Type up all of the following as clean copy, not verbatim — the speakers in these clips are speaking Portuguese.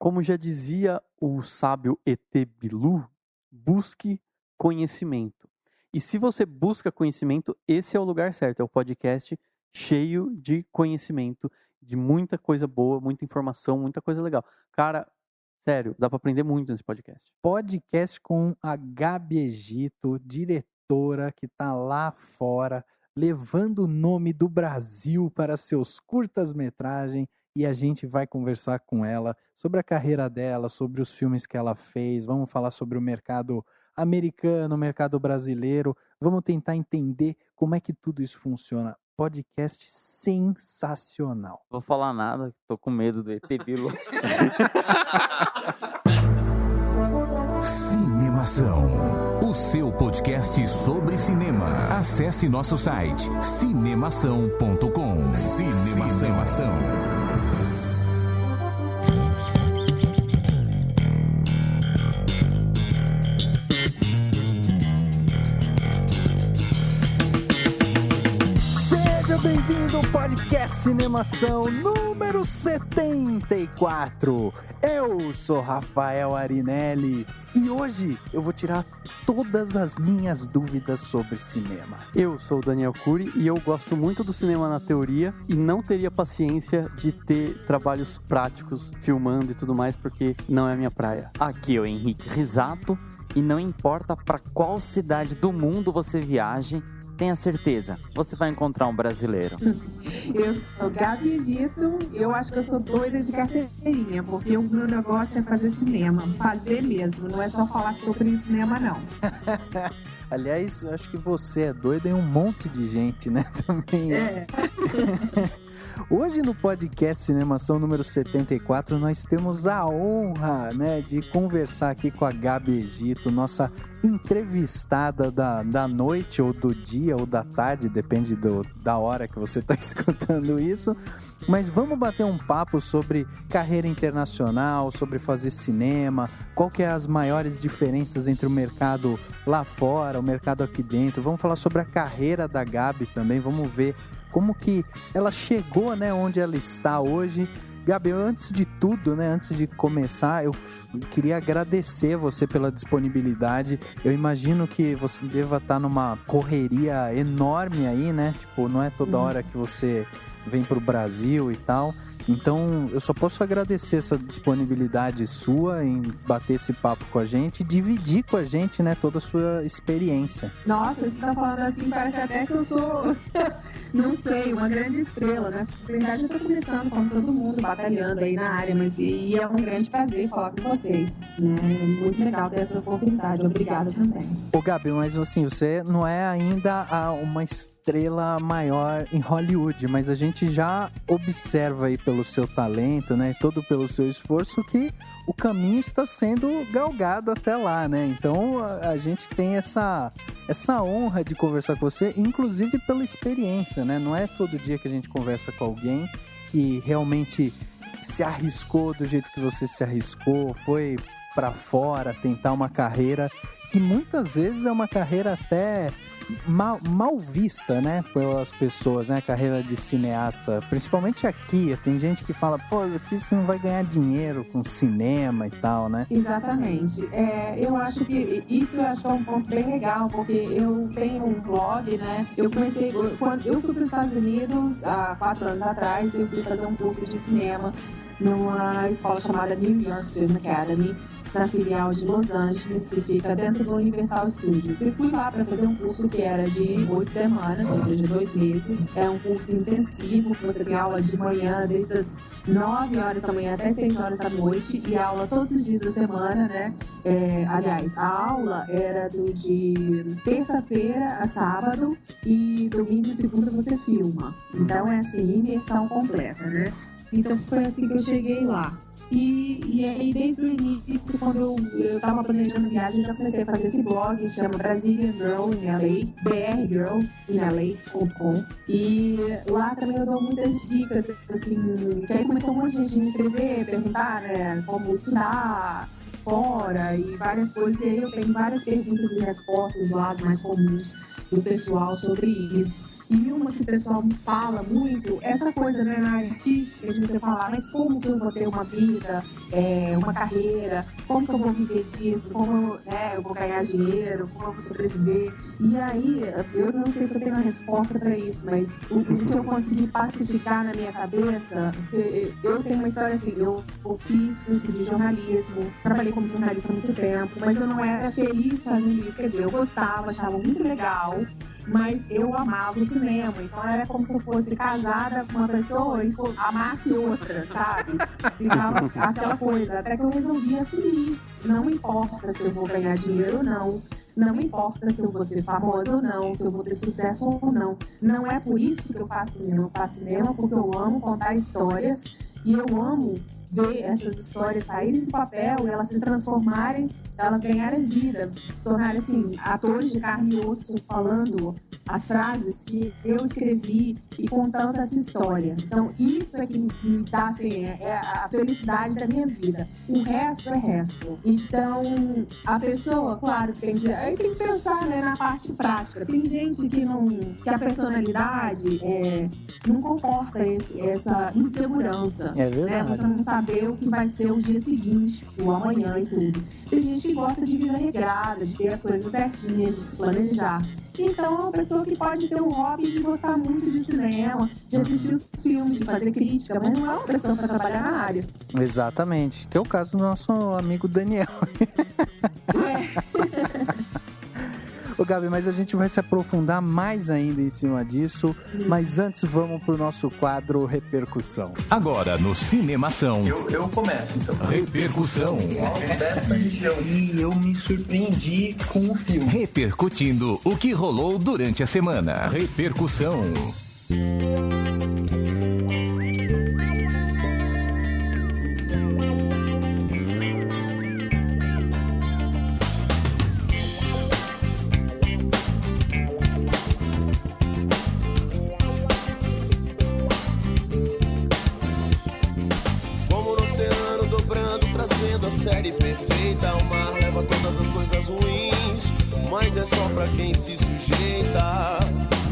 Como já dizia o sábio E.T. Bilu, busque conhecimento. E se você busca conhecimento, esse é o lugar certo. É o podcast cheio de conhecimento, de muita coisa boa, muita informação, muita coisa legal. Cara, sério, dá para aprender muito nesse podcast. Podcast com a Gabi Egito, diretora que está lá fora, levando o nome do Brasil para seus curtas-metragens, e a gente vai conversar com ela sobre a carreira dela, sobre os filmes que ela fez, vamos falar sobre o mercado americano, o mercado brasileiro, vamos tentar entender como é que tudo isso funciona. Podcast sensacional. Vou falar nada, tô com medo do ET Bilu. Cinemação, o seu podcast sobre cinema. Acesse nosso site cinemação.com. Cinemação. Seja bem-vindo ao podcast Cinemação número 74. Eu sou Rafael Arinelli e hoje eu vou tirar todas as minhas dúvidas sobre cinema. Eu sou o Daniel Cury e eu gosto muito do cinema na teoria e não teria paciência de ter trabalhos práticos, filmando e tudo mais, porque não é a minha praia. Aqui é o Henrique Risato e não importa para qual cidade do mundo você viaje, tenha certeza, você vai encontrar um brasileiro. Eu sou Gabi Egito, eu acho que eu sou doida de carteirinha, porque o meu negócio é fazer cinema, fazer mesmo, não é só falar sobre cinema não. Aliás, acho que você é doida e um monte de gente, né, também. É. Hoje no podcast Cinemação número 74 nós temos a honra, né, de conversar aqui com a Gabi Egito, nossa entrevistada da noite ou do dia ou da tarde, depende da hora que você está escutando isso. Mas vamos bater um papo sobre carreira internacional, sobre fazer cinema, qual que é as maiores diferenças entre o mercado lá fora, o mercado aqui dentro. Vamos falar sobre a carreira da Gabi também, vamos ver como que ela chegou, né, onde ela está hoje. Gabi, antes de tudo, né, antes de começar, eu queria agradecer você pela disponibilidade. Eu imagino que você deva estar numa correria enorme aí, né? Tipo, não é toda hora que você vem pro Brasil e tal. Então, eu só posso agradecer essa disponibilidade sua em bater esse papo com a gente e dividir com a gente, né, toda a sua experiência. Nossa, você tá falando assim, parece até que eu sou, não sei, uma grande estrela, né? Na verdade, eu tô começando, como todo mundo, batalhando aí na área, mas e é um grande prazer falar com vocês, né? Muito legal ter essa oportunidade, obrigada também. Ô, Gabi, mas assim, você não é ainda uma estrela maior em Hollywood, mas a gente já observa aí pelo seu talento, né, todo pelo seu esforço, que o caminho está sendo galgado até lá, né? Então a gente tem essa honra de conversar com você, inclusive pela experiência, né? Não é todo dia que a gente conversa com alguém que realmente se arriscou do jeito que você se arriscou, foi para fora tentar uma carreira que muitas vezes é uma carreira até mal vista, né, pelas pessoas, né, carreira de cineasta, principalmente aqui, tem gente que fala, pô, aqui você não vai ganhar dinheiro com cinema e tal, né? Exatamente, eu acho que isso é um ponto bem legal, porque eu tenho um blog, né, eu comecei, quando eu fui para os Estados Unidos há 4 anos atrás, eu fui fazer um curso de cinema numa escola chamada New York Film Academy, na filial de Los Angeles, que fica dentro do Universal Studios. Eu fui lá para fazer um curso que era de 8 semanas, ou seja, 2 meses. É um curso intensivo, que você tem aula de manhã, desde as 9 horas da manhã até 6 horas da noite, e aula todos os dias da semana, né? Aliás, a aula era de terça-feira a sábado, e domingo e segunda você filma. Então é assim, imersão completa, né? Então foi assim que eu cheguei lá. E aí, desde o início, quando eu estava planejando viagem, eu já comecei a fazer esse blog, que chama Brazilian Girl in LA, brgirlinla.com. E lá também eu dou muitas dicas, assim, que aí começou um monte de gente me escrever, perguntar, né, como estudar fora e várias coisas. E aí eu tenho várias perguntas e respostas lá, as mais comuns do pessoal sobre isso. E uma que o pessoal fala muito, essa coisa, né, na área artística, de você falar, mas como que eu vou ter uma vida, uma carreira, como que eu vou viver disso, como eu vou ganhar dinheiro, como eu vou sobreviver. E aí, eu não sei se eu tenho uma resposta para isso, mas o que eu consegui pacificar na minha cabeça, eu tenho uma história assim, eu fiz curso de jornalismo, trabalhei como jornalista há muito tempo, mas eu não era feliz fazendo isso, quer dizer, eu gostava, achava muito legal, mas eu amava o cinema, então era como se eu fosse casada com uma pessoa e amasse outra, sabe? Ficava aquela coisa, até que eu resolvi assumir. Não importa se eu vou ganhar dinheiro ou não, não importa se eu vou ser famosa ou não, se eu vou ter sucesso ou não. Não é por isso que eu faço cinema. Eu faço cinema porque eu amo contar histórias e eu amo ver essas histórias saírem do papel e elas se transformarem, elas ganharem vida, se tornarem assim, atores de carne e osso falando as frases que eu escrevi e contando essa história. Então isso é que me dá assim, a felicidade da minha vida. O resto é resto. Então a pessoa, claro, tem que pensar, né, na parte prática. Tem gente que a personalidade não comporta essa insegurança. É verdade. Né? Você não saber o que vai ser o dia seguinte, o amanhã e tudo. Tem gente que gosta de vida regrada, de ter as coisas certinhas, de se planejar. Então é uma pessoa que pode ter um hobby de gostar muito de cinema, de assistir os filmes, de fazer crítica, mas não é uma pessoa para trabalhar na área. Exatamente, que é o caso do nosso amigo Daniel. Ô Gabi, mas a gente vai se aprofundar mais ainda em cima disso, mas antes vamos pro nosso quadro Repercussão. Agora no Cinemação. Eu começo, então. Repercussão. E eu me surpreendi com o filme. Repercutindo o que rolou durante a semana. Repercussão. A série perfeita, o mar leva todas as coisas ruins, mas é só pra quem se sujeita.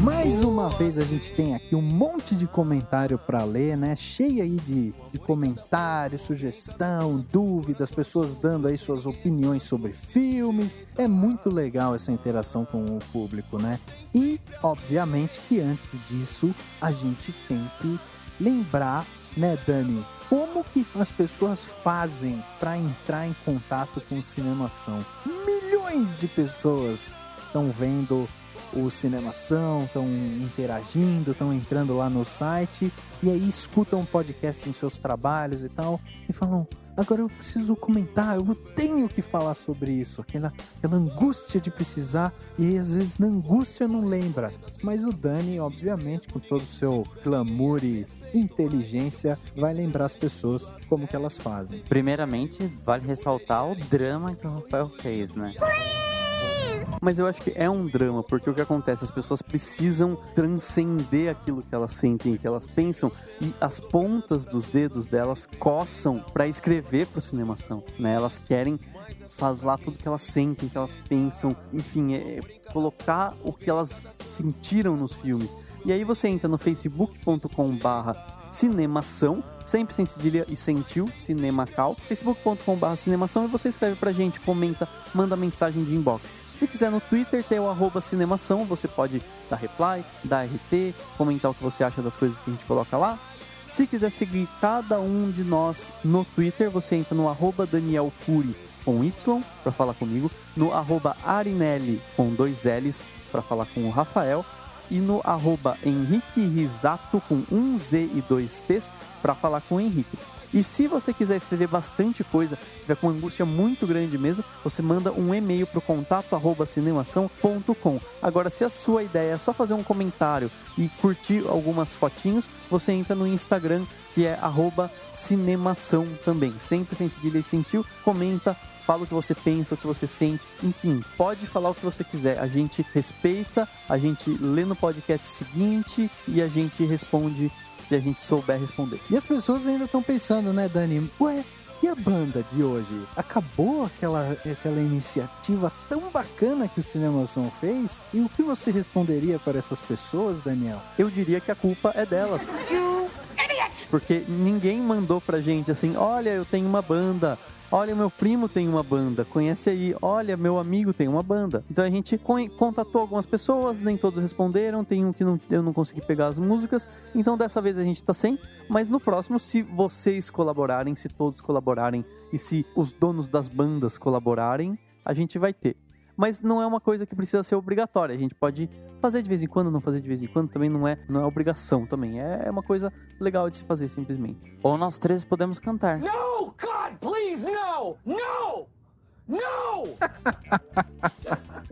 Mais uma vez a gente tem aqui um monte de comentário pra ler, né? Cheio aí de comentários, sugestão, dúvidas, pessoas dando aí suas opiniões sobre filmes. É muito legal essa interação com o público, né? E, obviamente, que antes disso a gente tem que lembrar, né, Dani? Como que as pessoas fazem para entrar em contato com o Cinemação? Milhões de pessoas estão vendo o Cinemação, estão interagindo, estão entrando lá no site e aí escutam um podcast nos seus trabalhos e tal e falam, agora eu preciso comentar, eu tenho que falar sobre isso, aquela angústia de precisar e às vezes na angústia não lembra, mas o Dani, obviamente, com todo o seu glamour e inteligência, vai lembrar as pessoas como que elas fazem. Primeiramente, vale ressaltar o drama que o Rafael fez, né? Mas eu acho que é um drama, porque o que acontece? As pessoas precisam transcender aquilo que elas sentem, que elas pensam, e as pontas dos dedos delas coçam pra escrever pro Cinemação, né? Elas querem falar tudo que elas sentem, que elas pensam, enfim, colocar o que elas sentiram nos filmes. E aí você entra no facebook.com/cinemação, sempre sem cedilha e sem tio, Cinemacal, facebook.com/cinemação, e você escreve pra gente, comenta, manda mensagem de inbox. Se quiser no Twitter, tem o @cinemação, você pode dar reply, dar RT, comentar o que você acha das coisas que a gente coloca lá. Se quiser seguir cada um de nós no Twitter, você entra no @DanielCuri com Y para falar comigo, no @Arinelli com 2 L's para falar com o Rafael, e no @HenriqueRisato com 1 Z e 2 T's para falar com o Henrique. E se você quiser escrever bastante coisa, tiver com angústia muito grande mesmo, você manda um e-mail para o contato@cinemação.com. Agora, se a sua ideia é só fazer um comentário e curtir algumas fotinhos, você entra no Instagram, que é @cinemação também, sempre sem cedilha e sem tio, comenta, fala o que você pensa, o que você sente, enfim, pode falar o que você quiser, a gente respeita, a gente lê no podcast seguinte e a gente responde se a gente souber responder. E as pessoas ainda estão pensando, né, Dani? Ué, e a banda de hoje? Acabou aquela iniciativa tão bacana que o Cinemação fez. E o que você responderia para essas pessoas, Daniel? Eu diria que a culpa é delas. Porque ninguém mandou pra gente assim, olha, eu tenho uma banda, olha, meu primo tem uma banda, conhece aí, olha, meu amigo tem uma banda. Então a gente contatou algumas pessoas, nem todos responderam, tem um que eu não consegui pegar as músicas, então dessa vez a gente tá sem, mas no próximo, se vocês colaborarem, se todos colaborarem e se os donos das bandas colaborarem, a gente vai ter. Mas não é uma coisa que precisa ser obrigatória. A gente pode fazer de vez em quando, não fazer de vez em quando. Também não é obrigação também. É uma coisa legal de se fazer, simplesmente. Ou nós três podemos cantar. No, God, please, no! No! No!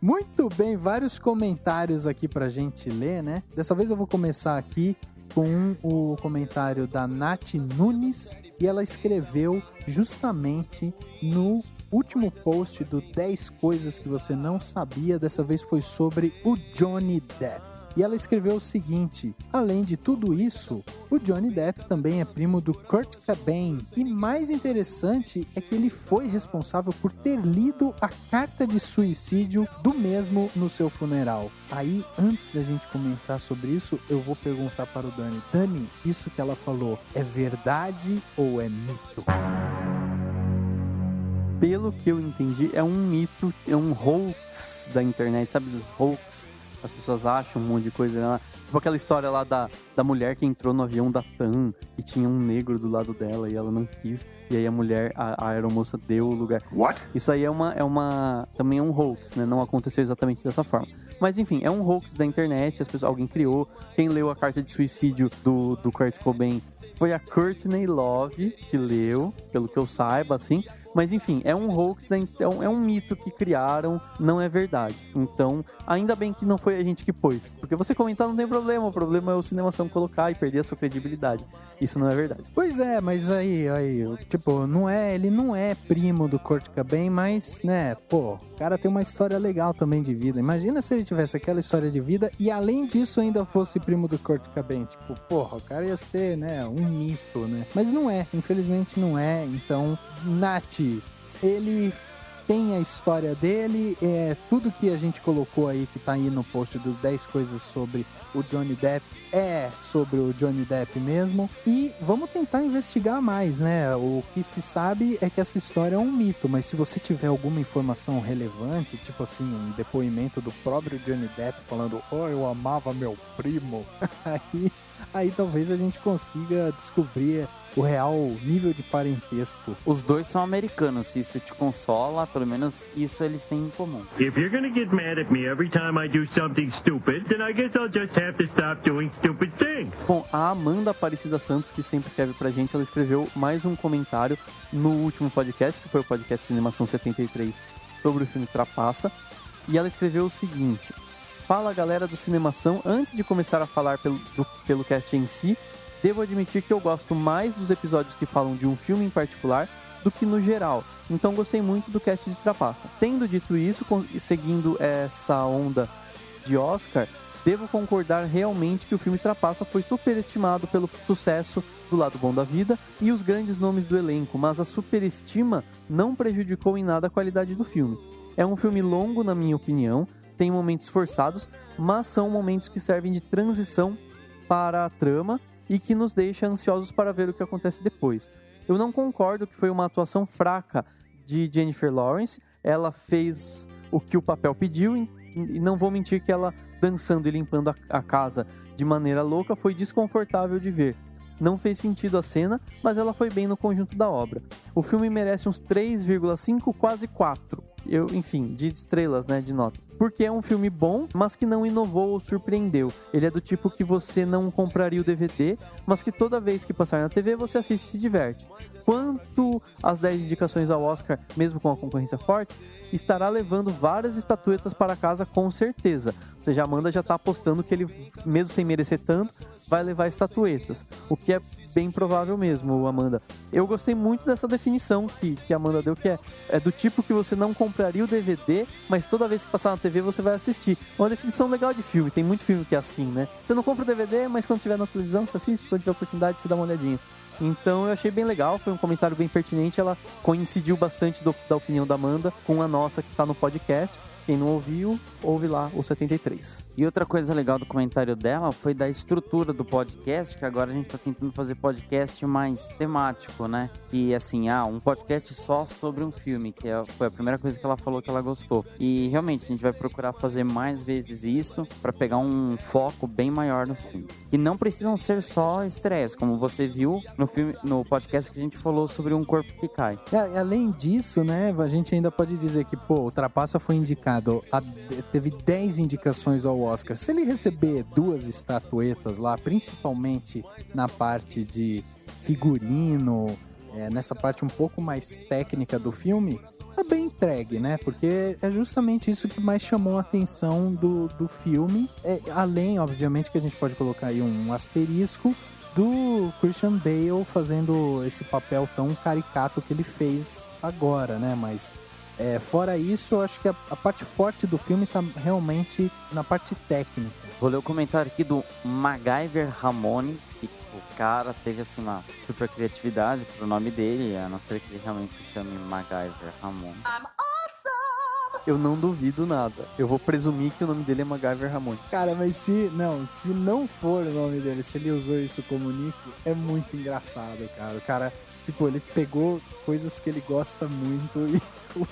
Muito bem, vários comentários aqui pra gente ler, né? Dessa vez eu vou começar aqui com o comentário da Nath Nunes. E ela escreveu justamente no último post do 10 coisas que você não sabia. Dessa vez foi sobre o Johnny Depp. E ela escreveu o seguinte: além de tudo isso, o Johnny Depp também é primo do Kurt Cobain. E mais interessante é que ele foi responsável por ter lido a carta de suicídio do mesmo no seu funeral. Aí, antes da gente comentar sobre isso, eu vou perguntar para o Dani. Dani, isso que ela falou é verdade ou é mito? Pelo que eu entendi, é um mito, é um hoax da internet, sabe os hoax? As pessoas acham um monte de coisa lá. Tipo aquela história lá da mulher que entrou no avião da TAM e tinha um negro do lado dela e ela não quis. E aí a mulher, a aeromoça deu o lugar. What? Isso aí também é um hoax, né? Não aconteceu exatamente dessa forma. Mas enfim, é um hoax da internet, alguém criou. Quem leu a carta de suicídio do Kurt Cobain foi a Courtney Love que leu, pelo que eu saiba, assim. Mas enfim, é um hoax, é um mito que criaram, não é verdade. Então, ainda bem que não foi a gente que pôs. Porque você comentar não tem problema, o problema é o Cinemação colocar e perder a sua credibilidade. Isso não é verdade. Pois é, mas aí, tipo, ele não é primo do Kurt Cobain, mas, né, pô, o cara tem uma história legal também de vida. Imagina se ele tivesse aquela história de vida e além disso ainda fosse primo do Kurt Cobain. Tipo, porra, o cara ia ser, né, um mito, né? Mas não é, infelizmente não é, então... Nath, ele tem a história dele, tudo que a gente colocou aí, que tá aí no post dos 10 coisas sobre o Johnny Depp, é sobre o Johnny Depp mesmo, e vamos tentar investigar mais, né? O que se sabe é que essa história é um mito, mas se você tiver alguma informação relevante, tipo assim, um depoimento do próprio Johnny Depp falando, eu amava meu primo, aí talvez a gente consiga descobrir o real nível de parentesco. Os dois são americanos, se isso te consola, pelo menos isso eles têm em comum. If you're gonna get mad at me every time I do something stupid, then I guess I'll just have to stop doing stupid things. Bom, a Amanda Aparecida Santos, que sempre escreve pra gente, ela escreveu mais um comentário no último podcast, que foi o podcast Cinemação 73, sobre o filme Trapaça, e ela escreveu o seguinte: fala galera do Cinemação, antes de começar a falar pelo cast em si, devo admitir que eu gosto mais dos episódios que falam de um filme em particular do que no geral, então gostei muito do cast de Trapaça. Tendo dito isso, seguindo essa onda de Oscar, devo concordar realmente que o filme Trapaça foi superestimado pelo sucesso do Lado Bom da Vida e os grandes nomes do elenco, mas a superestima não prejudicou em nada a qualidade do filme. É um filme longo, na minha opinião, tem momentos forçados, mas são momentos que servem de transição para a trama e que nos deixa ansiosos para ver o que acontece depois. Eu não concordo que foi uma atuação fraca de Jennifer Lawrence. Ela fez o que o papel pediu e não vou mentir que ela dançando e limpando a casa de maneira louca foi desconfortável de ver. Não fez sentido a cena, mas ela foi bem no conjunto da obra. O filme merece uns 3,5, quase 4. Enfim, de estrelas, né, de nota. Porque é um filme bom, mas que não inovou ou surpreendeu. Ele é do tipo que você não compraria o DVD, mas que toda vez que passar na TV você assiste e se diverte. Quanto às 10 indicações ao Oscar, mesmo com a concorrência forte, estará levando várias estatuetas para casa com certeza. Ou seja, a Amanda já está apostando que ele, mesmo sem merecer tanto, vai levar estatuetas. O que é bem provável mesmo, Amanda. Eu gostei muito dessa definição que a Amanda deu, que é do tipo que você não compraria o DVD, mas toda vez que passar na TV você vai assistir. É uma definição legal de filme, tem muito filme que é assim, né? Você não compra o DVD, mas quando tiver na televisão você assiste, quando tiver oportunidade você dá uma olhadinha. Então eu achei bem legal, foi um comentário bem pertinente, ela coincidiu bastante da opinião da Amanda com a nossa que está no podcast. Quem não ouviu, ouve lá o 73. E outra coisa legal do comentário dela foi da estrutura do podcast, que agora a gente tá tentando fazer podcast mais temático, né? Que assim, um podcast só sobre um filme, que foi a primeira coisa que ela falou que ela gostou. E realmente a gente vai procurar fazer mais vezes isso pra pegar um foco bem maior nos filmes. E não precisam ser só estreias, como você viu no podcast que a gente falou sobre Um Corpo que Cai. Além disso, né, a gente ainda pode dizer que, o Trapaça foi indicado, teve 10 indicações ao Oscar. Se ele receber 2 estatuetas lá, principalmente na parte de figurino, nessa parte um pouco mais técnica do filme, tá bem entregue, né? Porque é justamente isso que mais chamou a atenção do filme. Além, obviamente, que a gente pode colocar aí um asterisco do Christian Bale fazendo esse papel tão caricato que ele fez agora, né? Mas fora isso, eu acho que a parte forte do filme tá realmente na parte técnica. Vou ler o comentário aqui do MacGyver Ramone, que o cara teve assim uma super criatividade pro nome dele, a não ser que ele realmente se chame MacGyver Ramone. Eu não duvido nada. Eu vou presumir que o nome dele é MacGyver Ramone. Cara, mas se não for o nome dele, se ele usou isso como nick, é muito engraçado, cara. O cara, ele pegou coisas que ele gosta muito e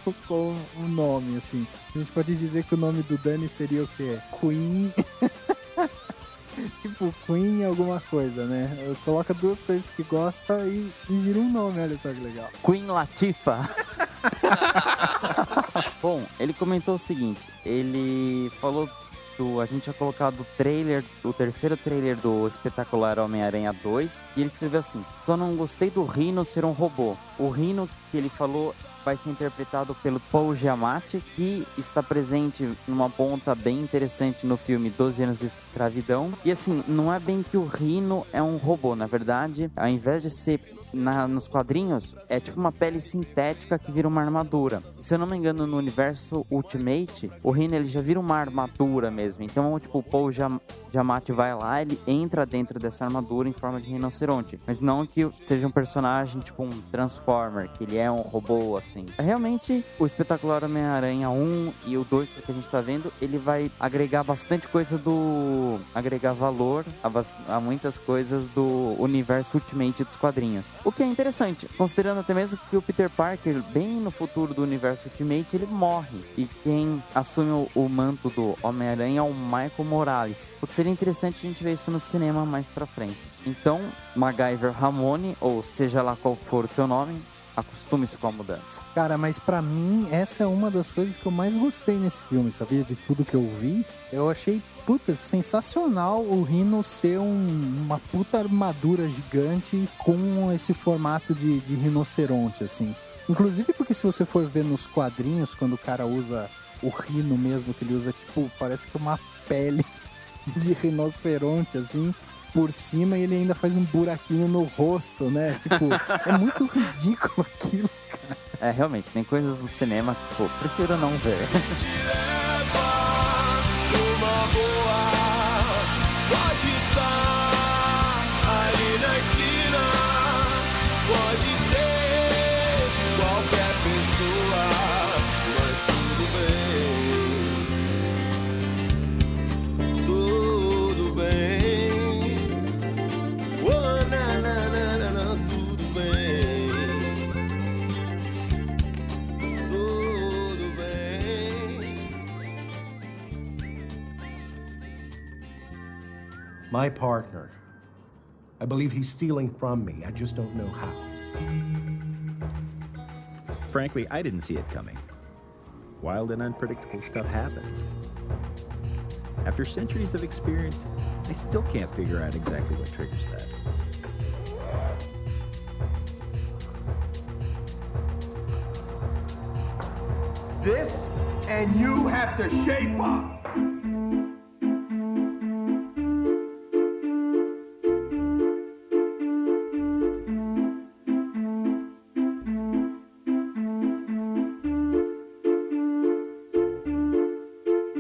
colocou um nome, assim. A gente pode dizer que o nome do Dani seria o quê? Queen... Queen alguma coisa, né? Coloca 2 coisas que gosta e vira um nome, olha só que legal. Queen Latifah. Bom, ele comentou o seguinte, ele falou a gente tinha colocado o terceiro trailer do Espetacular Homem-Aranha 2, e ele escreveu assim: só não gostei do Rhino ser um robô. O Rhino que ele falou vai ser interpretado pelo Paul Giamatti, que está presente numa ponta bem interessante no filme 12 Anos de Escravidão. E assim, não é bem que o Rhino é um robô, na verdade, ao invés de ser nos quadrinhos, é tipo uma pele sintética que vira uma armadura. Se eu não me engano, no universo Ultimate, o Rhino ele já vira uma armadura mesmo. Então, o Paul Giamatti vai lá, ele entra dentro dessa armadura em forma de rinoceronte. Mas não que seja um personagem tipo um Transformer, que ele é um robô, assim. Realmente, o Espetacular Homem-Aranha 1 e o 2, que a gente tá vendo, ele vai agregar bastante coisa agregar valor a muitas coisas do universo Ultimate dos quadrinhos. O que é interessante, considerando até mesmo que o Peter Parker, bem no futuro do universo Ultimate, ele morre. E quem assume o manto do Homem-Aranha é o Michael Morales. O que seria interessante a gente ver isso no cinema mais pra frente. Então, MacGyver Ramone, ou seja lá qual for o seu nome, acostume-se com a mudança. Cara, mas pra mim, essa é uma das coisas que eu mais gostei nesse filme, sabia? De tudo que eu vi, eu achei, sensacional o Rhino ser uma puta armadura gigante com esse formato de rinoceronte, assim. Inclusive porque se você for ver nos quadrinhos, quando o cara usa o Rhino mesmo, que ele usa, parece que uma pele de rinoceronte, assim, por cima, e ele ainda faz um buraquinho no rosto, né? É muito ridículo aquilo, cara. Realmente, tem coisas no cinema que, prefiro não ver. Pode estar ali na esquina, pode ser qualquer pessoa, mas tudo bem, oh, tudo bem. My partner. I believe he's stealing from me. I just don't know how. Frankly, I didn't see it coming. Wild and unpredictable stuff happens. After centuries of experience, I still can't figure out exactly what triggers that. This, and you have to shape up.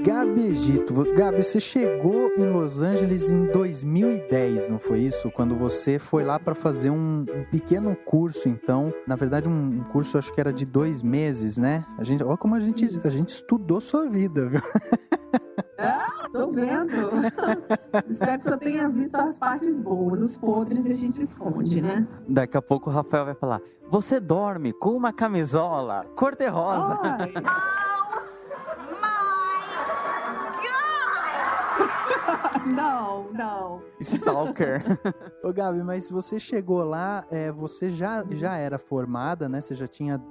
Gabi Egito. Gabi, você chegou em Los Angeles em 2010, não foi isso? Quando você foi lá para fazer um pequeno curso, então. Na verdade, um curso, acho que era de 2 meses, né? Olha como a gente estudou sua vida, viu? Tô vendo. Espero que você tenha visto as partes boas. Os podres a gente esconde, né? Daqui a pouco o Rafael vai falar: você dorme com uma camisola cor-de-rosa. Não. Stalker. Ô Gabi, mas você chegou lá, você já era formada, né? Você já tinha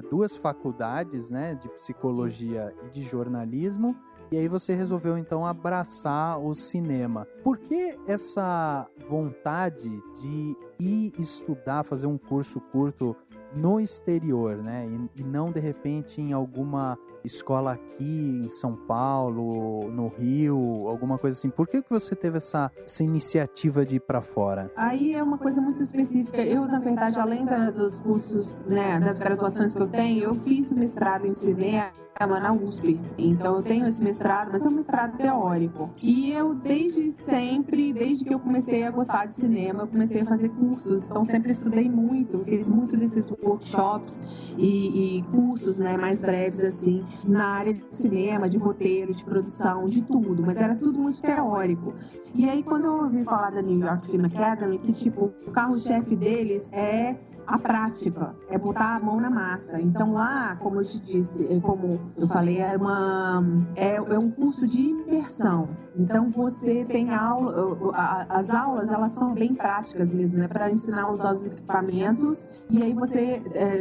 2 faculdades, né? De psicologia e de jornalismo. E aí você resolveu, então, abraçar o cinema. Por que essa vontade de ir estudar, fazer um curso curto no exterior, né? E não, de repente, em alguma escola aqui em São Paulo, no Rio, alguma coisa assim. Por que você teve essa iniciativa de ir para fora? Aí é uma coisa muito específica. Eu, na verdade, além dos cursos, né, das graduações que eu tenho, eu fiz mestrado em cinema na USP. Então eu tenho esse mestrado, mas é um mestrado teórico. E eu desde sempre, desde que eu comecei a gostar de cinema, eu comecei a fazer cursos. Então sempre estudei muito, fiz muito desses workshops e cursos, né, mais breves assim, na área de cinema, de roteiro, de produção, de tudo. Mas era tudo muito teórico. E aí quando eu ouvi falar da New York Film Academy, que tipo, o carro-chefe deles é a prática, é botar a mão na massa. Então lá, como eu te disse, como eu falei, é um curso de imersão. Então você tem aula, as aulas elas são bem práticas mesmo, né, para ensinar a usar os equipamentos. E aí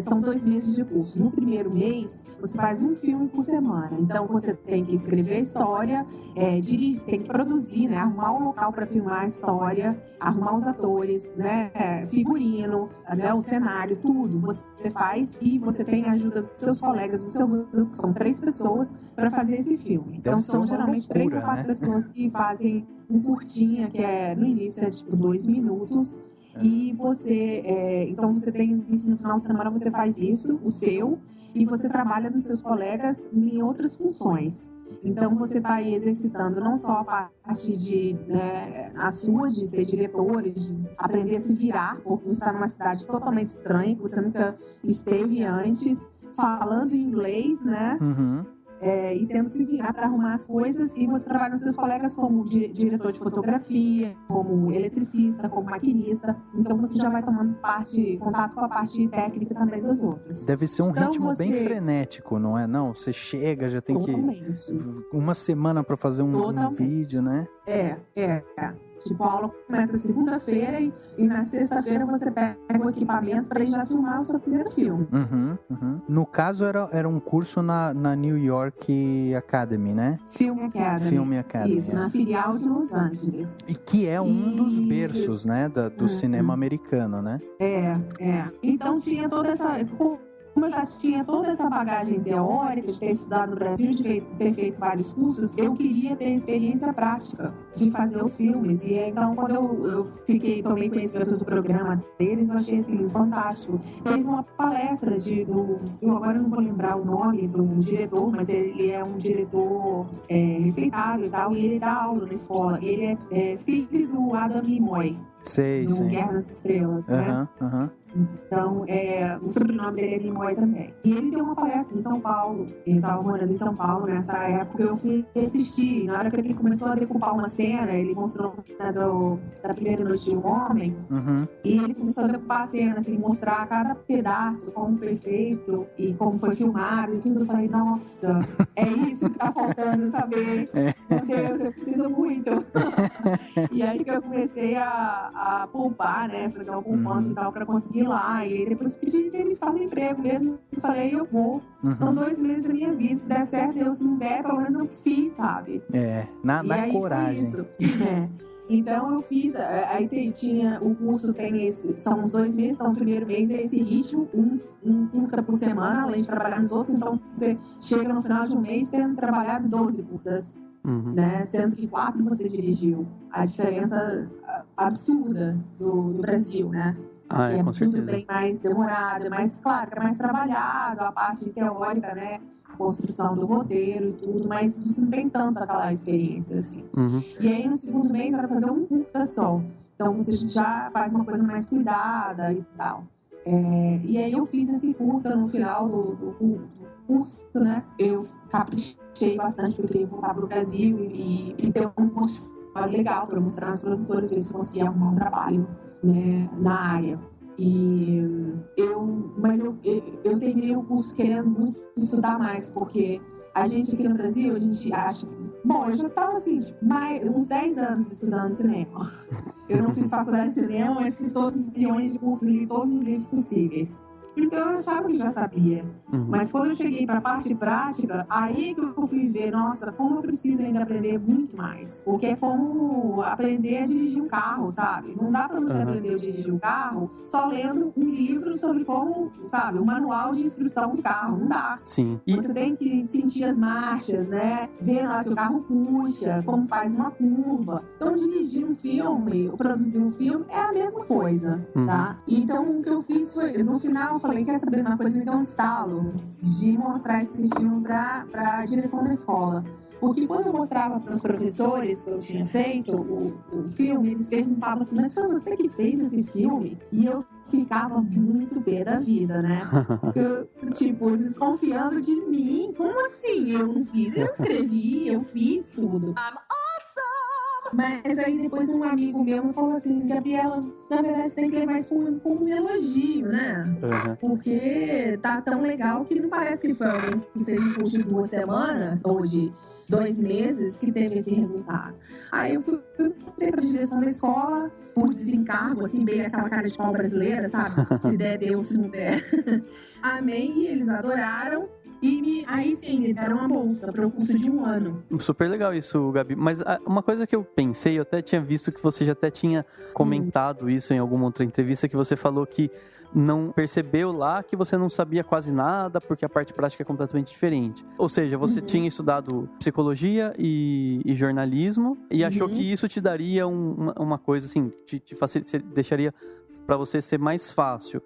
são 2 meses de curso. No primeiro mês você faz um filme por semana. Então você tem que escrever a história, dirigir, tem que produzir, né, arrumar um local para filmar a história, arrumar os atores, né, figurino, né, o cenário, tudo você faz e você tem a ajuda dos seus colegas do seu grupo, são 3 pessoas para fazer esse filme. Então são geralmente 3 ou 4 pessoas que fazem um curtinha, que no início é tipo 2 minutos, e então você tem isso no final de semana, você faz isso, o seu, e você trabalha nos seus colegas em outras funções. Então você está aí exercitando não só a parte de ser diretor, de aprender a se virar, porque você está numa cidade totalmente estranha, que você nunca esteve antes, falando inglês, né? Uhum. E tendo que se virar para arrumar as coisas, e você trabalha com seus colegas como diretor de fotografia, como eletricista, como maquinista. Então você já vai tomando contato com a parte técnica também dos outros. Deve ser um ritmo bem frenético, não é? Não, você chega, já tem Totalmente. Uma semana para fazer um vídeo, né? Tipo, a aula começa segunda-feira e na sexta-feira você pega o equipamento para ir já filmar o seu primeiro filme. Uhum. No caso, era um curso na New York Academy, né? Film Academy. Isso, na filial de Los Angeles. E que é um dos berços, né, do cinema americano, né? Então tinha toda essa... Como eu já tinha toda essa bagagem teórica de ter estudado no Brasil, de ter feito vários cursos, eu queria ter experiência prática de fazer os filmes. E então, quando eu tomei conhecimento do programa deles, eu achei assim, fantástico. Teve uma palestra eu agora não vou lembrar o nome do diretor, mas ele é um diretor respeitado e tal, e ele dá aula na escola. Ele é filho do Adam Nimoy, do Guerra nas Estrelas, né? Então, o sobrenome dele é Nimoy também. E ele deu uma palestra em São Paulo. Eu estava morando em São Paulo nessa época. Eu fui assistir. Na hora que ele começou a decupar uma cena, ele mostrou da primeira noite de um homem. E ele começou a decupar a cena, assim, mostrar cada pedaço, como foi feito e como foi filmado e tudo. Eu falei, nossa, é isso que tá faltando saber. Meu Deus, eu preciso muito. E aí que eu comecei a poupar, né? Fazer uma poupança e tal, para conseguir lá, e depois pedi demissão do emprego mesmo, e falei, eu vou, com 2 meses da minha vida, se der certo, se não der, pelo menos eu fiz, sabe? Na Foi coragem. isso. Então eu fiz, aí tinha, o curso são os 2 meses, então o primeiro mês é esse ritmo, um curta por semana, além de trabalhar nos outros, então você chega no final de um mês tendo trabalhado 12 curtas, né? Sendo que 4 você dirigiu. A diferença absurda do Brasil, né? Com tudo certeza. bem mais demorado, mais claro, que é mais trabalhado, a parte teórica, né? construção do roteiro e tudo, mas você não tem tanto aquela experiência, assim. E aí, no segundo mês, era fazer um curta só. Então, você já faz uma coisa mais cuidada e tal. E aí, eu fiz esse curta no final do curso, né? Eu caprichei bastante, porque eu queria voltar para o Brasil e ter um portfólio legal para mostrar aos produtores, ver se eu conseguia arrumar um trabalho, né, na área. Mas eu terminei o curso querendo muito estudar mais, porque a gente aqui no Brasil, a gente acha que... Bom, eu já estava assim, uns 10 anos estudando cinema. Eu não fiz faculdade de cinema, mas fiz todos os milhões de cursos, li todos os livros possíveis. Então eu achava que já sabia. Mas quando eu cheguei para a parte prática, aí que eu fui ver, nossa, como eu preciso ainda aprender muito mais. Porque é como aprender a dirigir um carro, sabe? Não dá para você aprender a dirigir um carro só lendo um livro sobre como, sabe, o manual de instrução do carro. Não dá. Sim. Você tem que sentir as marchas, né? Ver lá que o carro puxa, como faz uma curva. Então dirigir um filme, ou produzir um filme, é a mesma coisa, tá? Então o que eu fiz foi, no final, eu falei, quer saber uma coisa? Me deu um estalo de mostrar esse filme para a direção da escola. Porque quando eu mostrava para os professores que eu tinha feito o filme, eles perguntavam assim, mas foi você que fez esse filme? E eu ficava muito pé da vida, né? Tipo, desconfiando de mim. Como assim? Eu não fiz, eu escrevi, eu fiz tudo. Mas aí depois um amigo meu me falou assim, Gabriela, na verdade você tem que levar isso como um elogio, né? Porque tá tão legal que não parece que foi alguém que fez um curso de 2 semanas ou de 2 meses que teve esse resultado. Aí eu fui para a direção da escola, por desencargo, assim, bem aquela cara de pau brasileira, sabe? Se der, deu, se não der. Amei, eles adoraram. E aí sim, me deram uma bolsa para o curso de 1 ano. Super legal isso, Gabi. Mas uma coisa que eu pensei, eu até tinha visto que você já até tinha comentado isso em alguma outra entrevista, que você falou que não percebeu lá que você não sabia quase nada, porque a parte prática é completamente diferente. Ou seja, você tinha estudado psicologia e jornalismo e achou que isso te daria uma coisa assim, te deixaria para você ser mais fácil.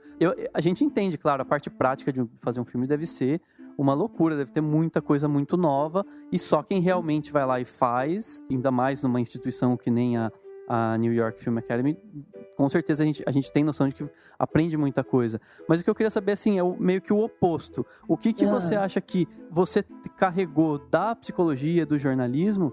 A gente entende, claro, a parte prática de fazer um filme deve ser uma loucura, deve ter muita coisa muito nova, e só quem realmente vai lá e faz, ainda mais numa instituição que nem a New York Film Academy, com certeza a gente tem noção de que aprende muita coisa. Mas o que eu queria saber, assim, é meio que o oposto. O que você acha que você carregou da psicologia, do jornalismo,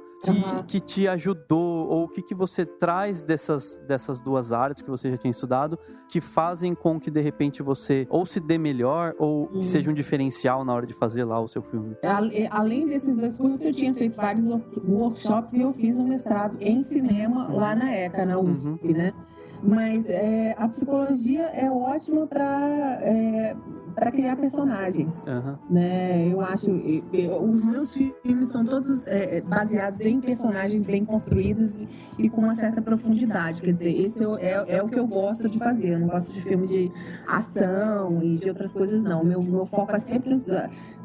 que te ajudou, ou o que você traz dessas duas áreas que você já tinha estudado, que fazem com que, de repente, você ou se dê melhor, ou que seja um diferencial na hora de fazer lá o seu filme? Além desses 2 cursos, eu tinha feito vários workshops e eu fiz um mestrado em cinema lá na ECA, na USP, né? Mas a psicologia é ótima para criar personagens, né? Eu acho, os meus filmes são todos baseados em personagens bem construídos e com uma certa profundidade. Quer dizer, esse é o que eu gosto de fazer. Eu não gosto de filme de ação e de outras coisas, não. Meu foco é sempre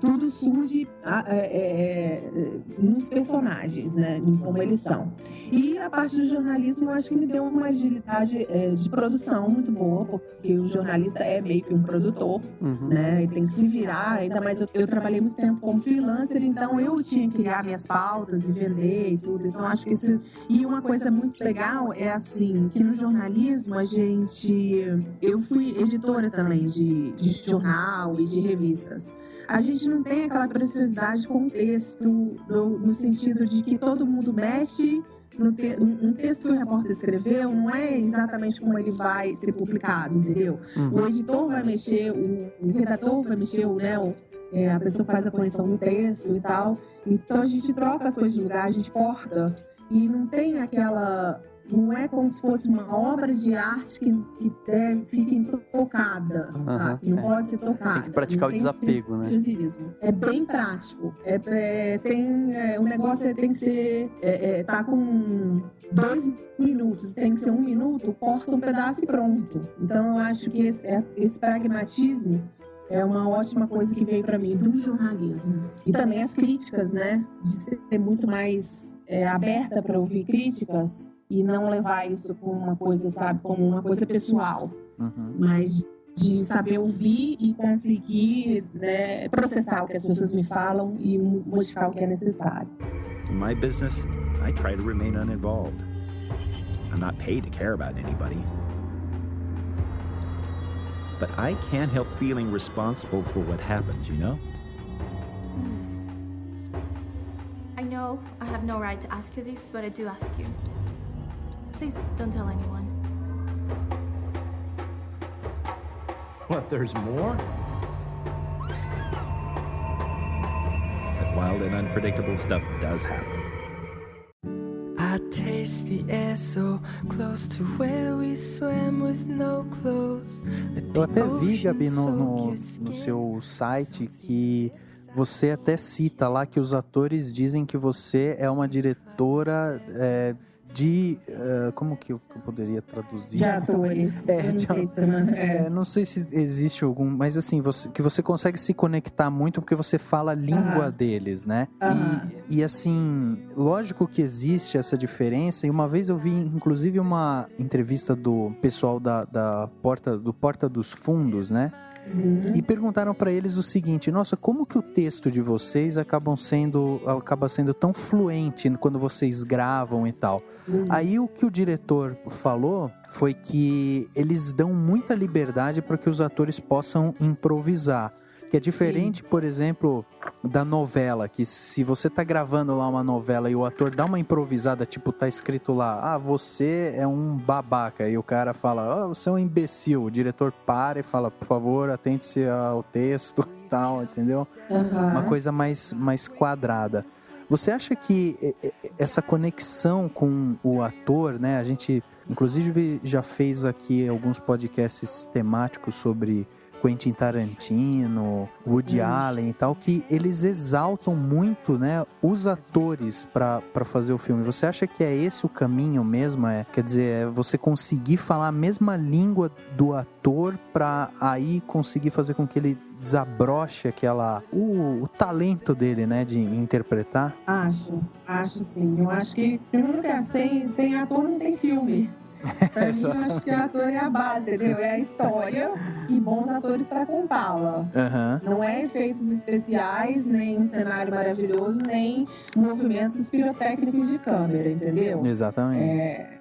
tudo surge nos personagens, né? Em como eles são. E a parte do jornalismo, eu acho que me deu uma agilidade de produção muito boa, porque o jornalista é meio que um produtor, né? Ele tem que se virar, ainda mais eu trabalhei muito tempo como freelancer, então eu tinha que criar minhas pautas e vender e tudo, então acho que isso... E uma coisa muito legal é assim, que no jornalismo eu fui editora também de jornal e de revistas. A gente não tem aquela preciosidade com o texto, no sentido de que todo mundo mexe. Um texto que o repórter escreveu não é exatamente como ele vai ser publicado, entendeu? O editor vai mexer, o redator vai mexer, né? A pessoa faz a correção do texto e tal. Então a gente troca as coisas de lugar, a gente corta e não tem aquela... Não é como se fosse uma obra de arte que fica intocada, sabe? Não pode ser tocada. Tem que praticar o desapego, né? É bem prático. O negócio tem que ser... tá com 2 minutos, tem que ser 1 minuto, corta um pedaço e pronto. Então eu acho que esse pragmatismo é uma ótima coisa que veio para mim do jornalismo. E também as críticas, né? De ser muito mais aberta para ouvir críticas e não levar isso como uma coisa, sabe, como uma coisa pessoal, mas de saber ouvir e conseguir, né, processar o que as pessoas me falam e modificar o que é necessário. In my business, I try to remain uninvolved. I'm not paid to care about anybody. But I can't help feeling responsible for what happens, you know? I know I have no right to ask you this, but I do ask you. Please don't tell anyone. What, there's more? But wild and unpredictable stuff does happen. I taste the air so close to where we swam with no clothes. Eu até vi, Gabi, no seu site que você até cita lá que os atores dizem que você é uma diretora como que eu poderia traduzir? De atores. Não sei se existe algum, mas assim, que você consegue se conectar muito porque você fala a língua deles, né? E assim, lógico que existe essa diferença. E uma vez eu vi, inclusive, uma entrevista do pessoal do Porta dos Fundos, né? E perguntaram para eles o seguinte: nossa, como que o texto de vocês acaba sendo tão fluente quando vocês gravam e tal? Aí o que o diretor falou foi que eles dão muita liberdade para que os atores possam improvisar. Que é diferente, por exemplo, da novela, que se você tá gravando lá uma novela e o ator dá uma improvisada, tipo, tá escrito lá, você é um babaca, e o cara fala, você é um imbecil, o diretor para e fala, por favor, atente-se ao texto e tal, entendeu? Uma coisa mais quadrada. Você acha que essa conexão com o ator, né, a gente, inclusive, já fez aqui alguns podcasts temáticos sobre Quentin Tarantino, Woody Allen e tal, que eles exaltam muito, né, os atores para fazer o filme. Você acha que é esse o caminho mesmo? Quer dizer, você conseguir falar a mesma língua do ator para aí conseguir fazer com que ele desabroche o talento dele, né, de interpretar? Acho sim. Eu acho que, primeiro que sem ator não tem filme. Pra mim, eu acho que o ator é a base, entendeu? É a história e bons atores para contá-la. Não é efeitos especiais, nem um cenário maravilhoso, nem movimentos pirotécnicos de câmera, entendeu? Exatamente.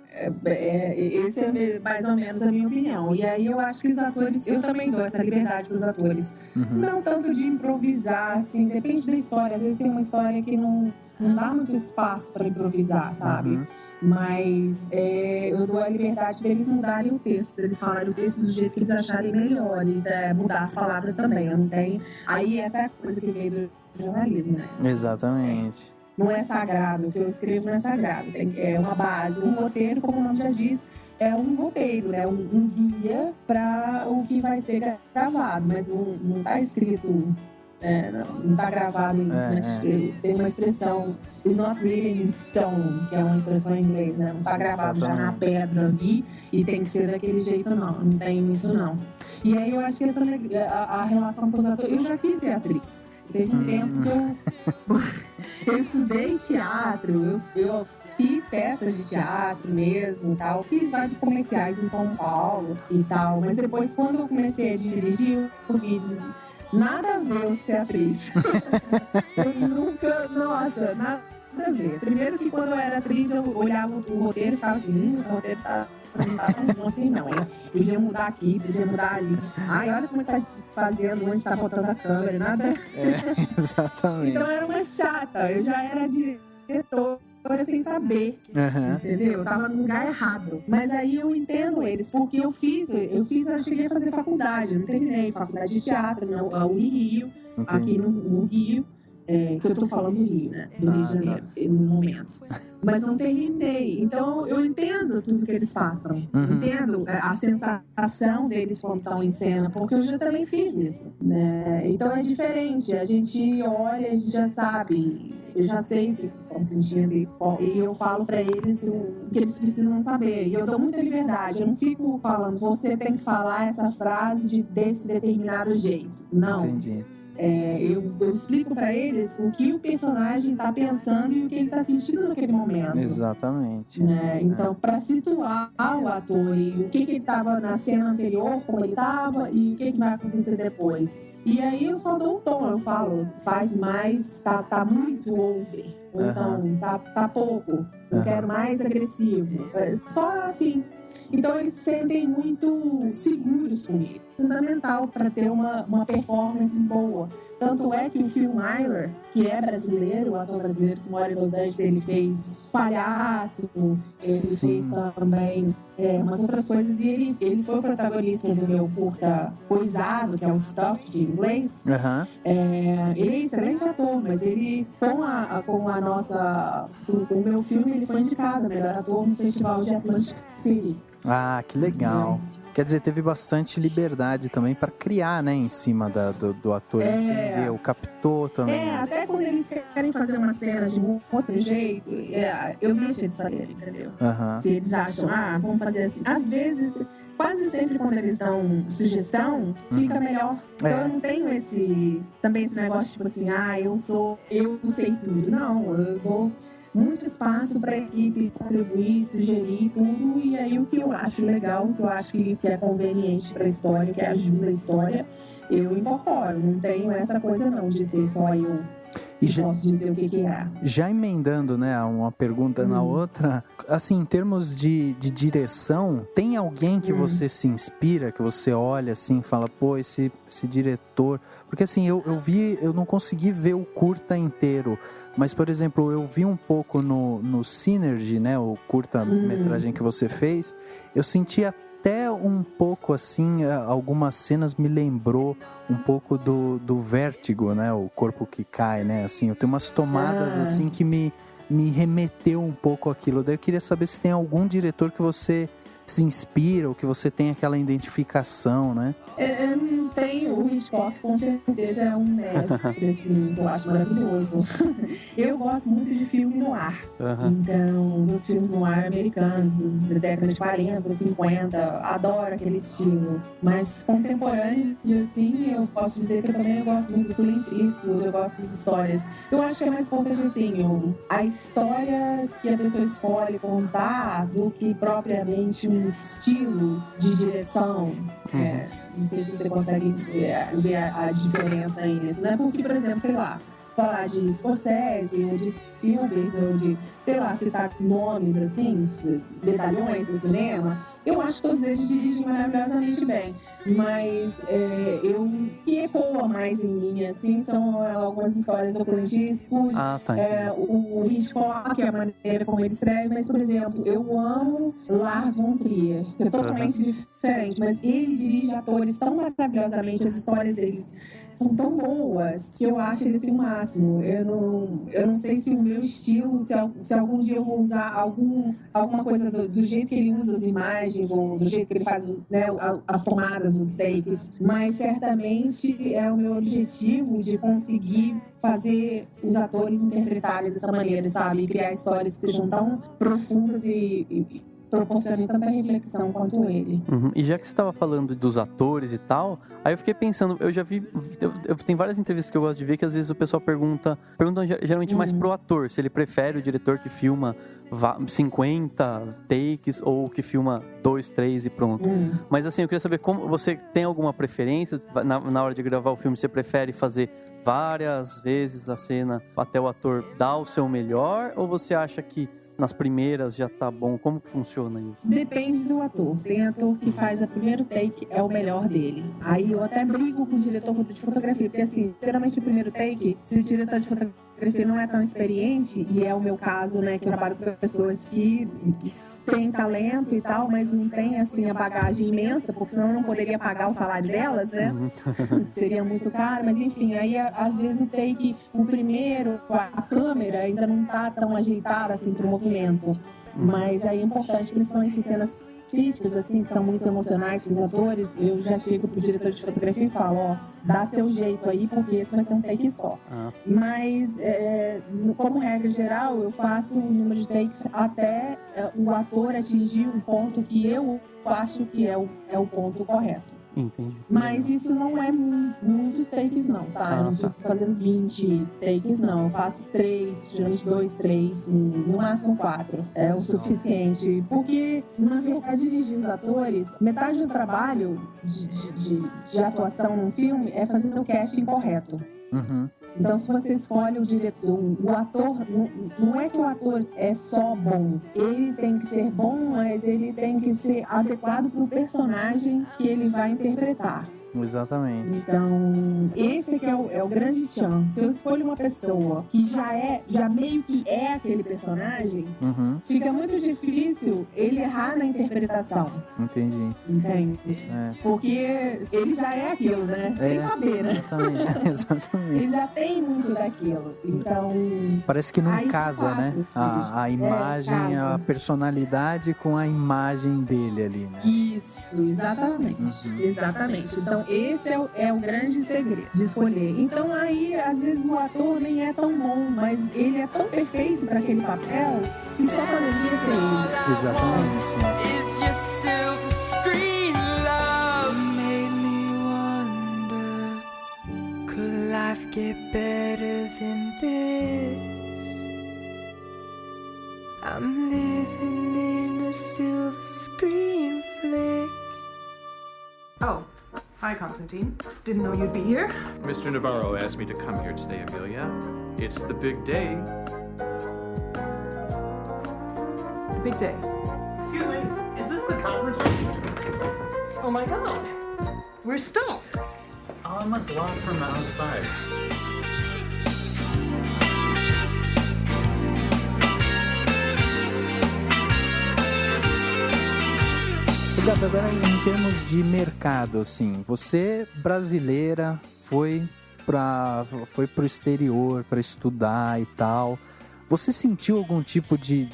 Esse é mais ou menos a minha opinião. E aí eu acho que os atores, eu também dou essa liberdade para os atores. Não tanto de improvisar, assim, depende da história. Às vezes tem uma história que não dá muito espaço para improvisar, sabe? Mas eu dou a liberdade deles mudarem o texto, deles falarem o texto do jeito que eles acharem melhor e mudar as palavras também. Eu não tenho. Aí essa é a coisa que veio do jornalismo, né? Exatamente. Não é sagrado, o que eu escrevo não é sagrado. É uma base, um roteiro, como o nome já diz, é um roteiro, né? Um guia para o que vai ser gravado, mas não está escrito. Não está gravado, tem uma expressão is not written in stone, que é uma expressão em inglês, né? Não está gravado já na pedra ali e tem que ser daquele jeito, não tem isso não. E aí eu acho que a relação com os atores, eu já quis ser atriz, teve um tempo que eu estudei teatro, eu fiz peças de teatro mesmo e tal, fiz vários comerciais em São Paulo e tal, mas depois quando eu comecei a dirigir, eu vi nada a ver eu ser atriz. Eu nunca, nossa, nada a ver. Primeiro que quando eu era atriz, eu olhava o roteiro e ficava assim, esse roteiro não tá tão bom assim não, né? Podia mudar aqui, podia mudar ali. Ai, olha como tá fazendo, onde tá botando a câmera, nada. Exatamente. Então eu era uma chata, eu já era diretora sem saber, entendeu? Eu tava no lugar errado. Mas aí eu entendo eles, porque eu cheguei a fazer faculdade, eu não terminei, faculdade de teatro, no Rio, aqui no Rio, que eu tô falando do Rio, né? Do Rio de Janeiro, no momento. Mas não terminei. Então eu entendo tudo que eles passam. Entendo a sensação deles quando estão em cena, porque eu já também fiz isso, né? Então é diferente. A gente olha, a gente já sabe. Eu já sei o que eles estão sentindo e eu falo pra eles o que eles precisam saber. E eu dou muita liberdade. Eu não fico falando, você tem que falar essa frase desse determinado jeito. Não. Entendi. Eu explico para eles o que o personagem está pensando e o que ele está sentindo naquele momento. Exatamente. Né? Então, para situar o ator e o que ele estava na cena anterior, como ele estava e o que vai acontecer depois. E aí eu só dou um tom, eu falo, faz mais, tá muito over. Ou então, tá pouco, eu quero mais agressivo. Só assim. Então eles se sentem muito seguros comigo. É fundamental para ter uma performance boa. Tanto é que o Phil Myler, que é brasileiro, o ator brasileiro que mora em Los Angeles, ele fez Palhaço, ele fez também umas outras coisas, e ele foi o protagonista do meu curta Coisado, que é o Stuffed em inglês. Ele é excelente ator, mas ele, com o meu filme, ele foi indicado a melhor ator no festival de Atlantic City. Ah, que legal. Quer dizer, teve bastante liberdade também para criar, né, em cima do ator, entendeu? Captou também. Até quando eles querem fazer uma cena de um outro jeito, eu deixo eles fazerem, entendeu? Se eles acham, vamos fazer assim. Às vezes, quase sempre quando eles dão sugestão, fica melhor. Então eu não tenho esse negócio, tipo assim, eu sei tudo. Não, eu dou muito espaço para a equipe contribuir, sugerir tudo, e aí o que eu acho legal, o que eu acho que é conveniente para a história, que ajuda a história, eu incorporo. Não tenho essa coisa não de ser só eu que posso dizer o que é. Já emendando, né, uma pergunta na outra, assim, em termos de direção, tem alguém que você se inspira, que você olha assim e fala, pô, esse diretor... Porque assim, eu não consegui ver o curta inteiro, mas, por exemplo, eu vi um pouco no Synergy, né, o curta-metragem que você fez, eu senti até um pouco, assim, algumas cenas me lembrou um pouco do Vértigo, né, o corpo que cai, né, assim, eu tenho umas tomadas, assim, que me remeteu um pouco àquilo. Daí eu queria saber se tem algum diretor que você se inspira ou que você tem aquela identificação, né? Eu não tenho. O Hitchcock com certeza é um mestre, assim, que eu acho maravilhoso. Eu gosto muito de filme no ar. Então, dos filmes no ar americanos, da década de 40, 50, adoro aquele estilo. Mas contemporâneos, assim, eu posso dizer que eu também gosto muito do Clint Eastwood, eu gosto das histórias. Eu acho que é mais importante, assim, a história que a pessoa escolhe contar do que propriamente um estilo de direção. Não sei se você consegue ver a diferença nisso, né? Porque, por exemplo, sei lá, falar de Scorsese, ou de Spielberg, ou de, sei lá, citar nomes assim, medalhões do cinema, eu acho que todos eles dirigem maravilhosamente bem. Mas o que ecoa mais em mim, assim, são algumas histórias do Clint Eastwood, o Hitchcock, a maneira como ele escreve, mas, por exemplo, eu amo Lars von Trier, que é totalmente diferente, mas ele dirige atores tão maravilhosamente, as histórias deles são tão boas, que eu acho eles o máximo. Eu não sei se o meu estilo, se algum dia eu vou usar alguma coisa do jeito que ele usa as imagens, ou do jeito que ele faz, né, as tomadas, os takes, mas certamente é o meu objetivo de conseguir fazer os atores interpretarem dessa maneira, sabe? E criar histórias que sejam tão profundas e proporcionem tanta reflexão quanto ele. E já que você estava falando dos atores e tal, aí eu fiquei pensando, eu já vi, tem várias entrevistas que eu gosto de ver que às vezes o pessoal perguntam geralmente mais pro ator, se ele prefere o diretor que filma 50 takes ou que filma 2, 3 e pronto. Mas assim, eu queria saber como você tem alguma preferência na hora de gravar o filme, você prefere fazer várias vezes a cena até o ator dar o seu melhor, ou você acha que nas primeiras já tá bom? Como que funciona isso? Depende do ator. Tem ator que faz a primeiro take, é o melhor dele. Aí eu até brigo com o diretor de fotografia, porque assim, geralmente o primeiro take, se o diretor de fotografia não é tão experiente, e é o meu caso, né, que eu trabalho com pessoas que têm talento e tal, mas não tem, assim, a bagagem imensa, porque senão eu não poderia pagar o salário delas, né? Seria muito caro, mas enfim, aí às vezes o primeiro, a câmera ainda não tá tão ajeitada, assim, pro movimento. Mas aí é importante, principalmente em cenas críticas, assim, que são muito emocionais para os atores, eu já chego pro diretor de fotografia e falo, dá seu jeito aí, porque esse vai ser um take só. Mas, como regra geral, eu faço um número de takes até o ator atingir um ponto que eu acho que é o ponto correto. Entendi. Mas isso não é muitos takes, não, tá? Eu não fico fazendo 20 takes, não. Eu faço 3, geralmente 2, 3, no máximo 4. É o suficiente. Porque, na verdade, dirigir os atores, metade do trabalho de atuação num filme é fazer o casting correto. Uhum. Então, se você escolhe o diretor, o ator, não é que o ator é só bom. Ele tem que ser bom, mas ele tem que ser adequado para o personagem que ele vai interpretar. Exatamente. Então, esse aqui é o grande chance. Se eu escolho uma pessoa que já meio que é aquele personagem, fica muito difícil ele errar na interpretação. Entendi. Entende? Porque ele já é aquilo, né? Sem saber, né? Exatamente. Ele já tem muito daquilo. Então... Parece que não casa, né? A imagem, a personalidade com a imagem dele ali, né? Isso, exatamente. Exatamente. Então, esse é o grande segredo de escolher. Então, aí, às vezes, o ator nem é tão bom, mas ele é tão perfeito para aquele papel que só poderia ser ele. Exatamente. Is your silver screen love made me wonder, could life get better than this? I'm living in a silver screen flick. Oh, hi, Constantine. Didn't know you'd be here. Mr. Navarro asked me to come here today, Amelia. It's the big day. The big day. Excuse me, is this the conference room? Oh my god. Where's Stuff? Oh, I must lock from the outside. Gabi, agora em termos de mercado, assim, você brasileira foi pro exterior para estudar e tal. Você sentiu algum tipo de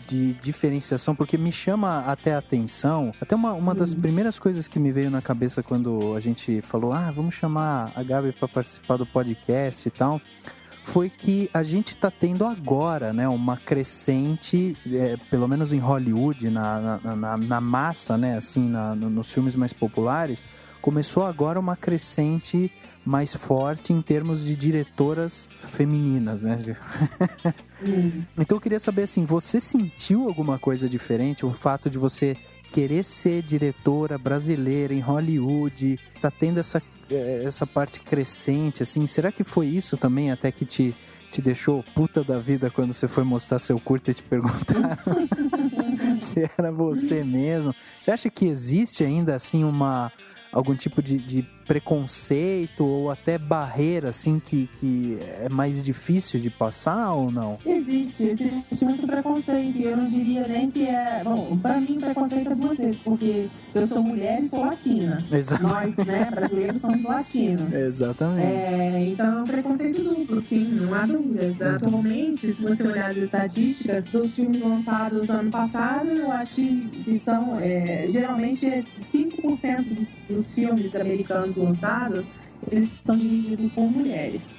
diferenciação? Porque me chama até a atenção, até uma das primeiras coisas que me veio na cabeça quando a gente falou, vamos chamar a Gabi para participar do podcast e tal, foi que a gente está tendo agora, né, uma crescente, pelo menos em Hollywood, na massa, né, assim, nos filmes mais populares, começou agora uma crescente mais forte em termos de diretoras femininas, né? Então eu queria saber, assim, você sentiu alguma coisa diferente? O fato de você querer ser diretora brasileira em Hollywood, tá tendo essa parte crescente, assim, será que foi isso também até que te deixou puta da vida quando você foi mostrar seu curta e te perguntaram se era você mesmo? Você acha que existe ainda, assim, algum tipo de preconceito ou até barreira, assim, que é mais difícil de passar ou não? Existe muito preconceito. Eu não diria nem que é... Bom, pra mim, preconceito é duas vezes, porque eu sou mulher e sou latina. Exatamente. Nós, né, brasileiros, somos latinos. Exatamente. Então, é um preconceito duplo, sim, não há dúvidas. Atualmente, se você olhar as estatísticas dos filmes lançados ano passado, eu acho que são, geralmente, 5% dos filmes americanos lançados, eles são dirigidos por mulheres.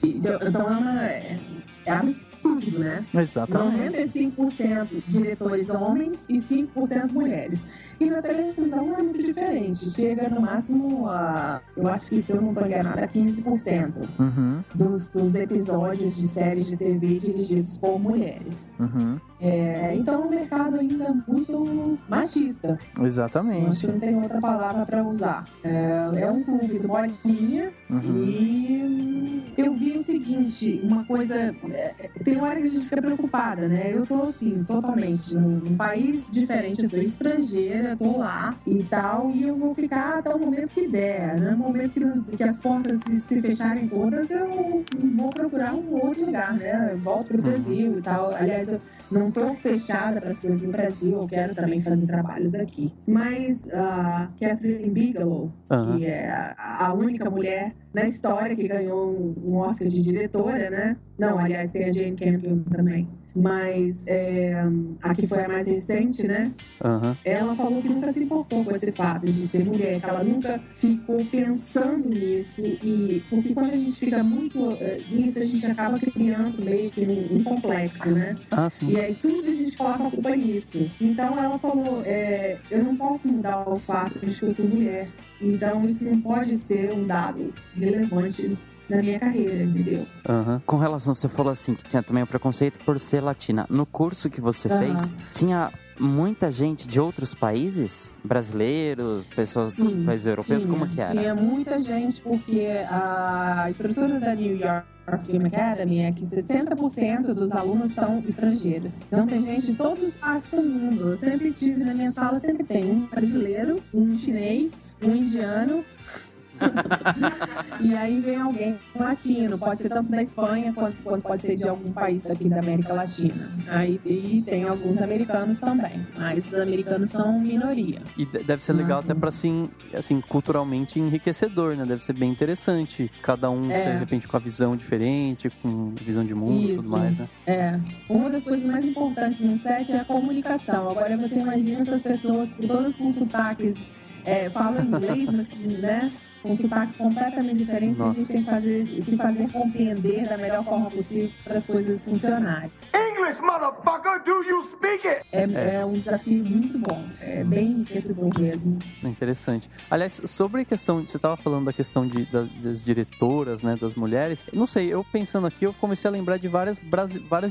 Então é absurdo, né? Exatamente. 95% diretores homens e 5% mulheres. E na televisão é muito diferente. Chega no máximo a, eu acho que, se eu não estou enganada, a 15% dos episódios de séries de TV dirigidos por mulheres. Então o mercado ainda é muito machista. Exatamente. Eu acho que não tem outra palavra para usar. É um clube do bolinha e eu vi o seguinte, uma coisa... Tem uma hora que a gente fica preocupada, né? Eu tô, assim, totalmente num país diferente, eu sou estrangeira, tô lá e tal, e eu vou ficar até o momento que der, né? No momento que as portas se fecharem todas, eu vou procurar um outro lugar, né? Eu volto pro Brasil e tal. Aliás, eu não tô fechada para as coisas no Brasil, eu quero também fazer trabalhos aqui. Mas a Catherine Bigelow, que é a única mulher na história que ganhou um Oscar de diretora, né? Não, aliás, tem a Jane Campion também. Mas a que foi a mais recente, né? Ela falou que nunca se importou com esse fato de ser mulher, que ela nunca ficou pensando nisso. E porque quando a gente fica muito nisso, a gente acaba criando meio que um complexo, né? E aí tudo a gente coloca a culpa nisso. Então ela falou, eu não posso mudar o fato de que eu sou mulher. Então isso não pode ser um dado relevante na minha carreira, entendeu? Com relação, você falou assim, que tinha também o preconceito por ser latina. No curso que você fez, tinha muita gente de outros países? Brasileiros, pessoas de países europeus? Como que era? Tinha muita gente, porque a estrutura da New York Film Academy é que 60% dos alunos são estrangeiros. Então tem gente de todas as partes do mundo. Eu sempre tive na minha sala, sempre tem um brasileiro, um chinês, um indiano. E aí vem alguém latino, pode ser tanto da Espanha quanto pode ser de algum país daqui da América Latina. Aí e tem alguns americanos também, mas os americanos são minoria. E deve ser legal até pra assim, culturalmente enriquecedor, né? Deve ser bem interessante. Cada um, de repente, com a visão diferente, com visão de mundo e tudo mais, né? Uma das coisas mais importantes no set é a comunicação. Agora você imagina essas pessoas todas com sotaques, falam inglês, mas, né? Com sotaques completamente diferentes, a gente tem que se fazer compreender da melhor forma possível para as coisas funcionarem. English, motherfucker, do you speak it? É um desafio muito bom, é bem enriquecedor mesmo. Interessante. Aliás, sobre a questão, você estava falando da questão das diretoras, né, das mulheres. Não sei, eu pensando aqui, eu comecei a lembrar de várias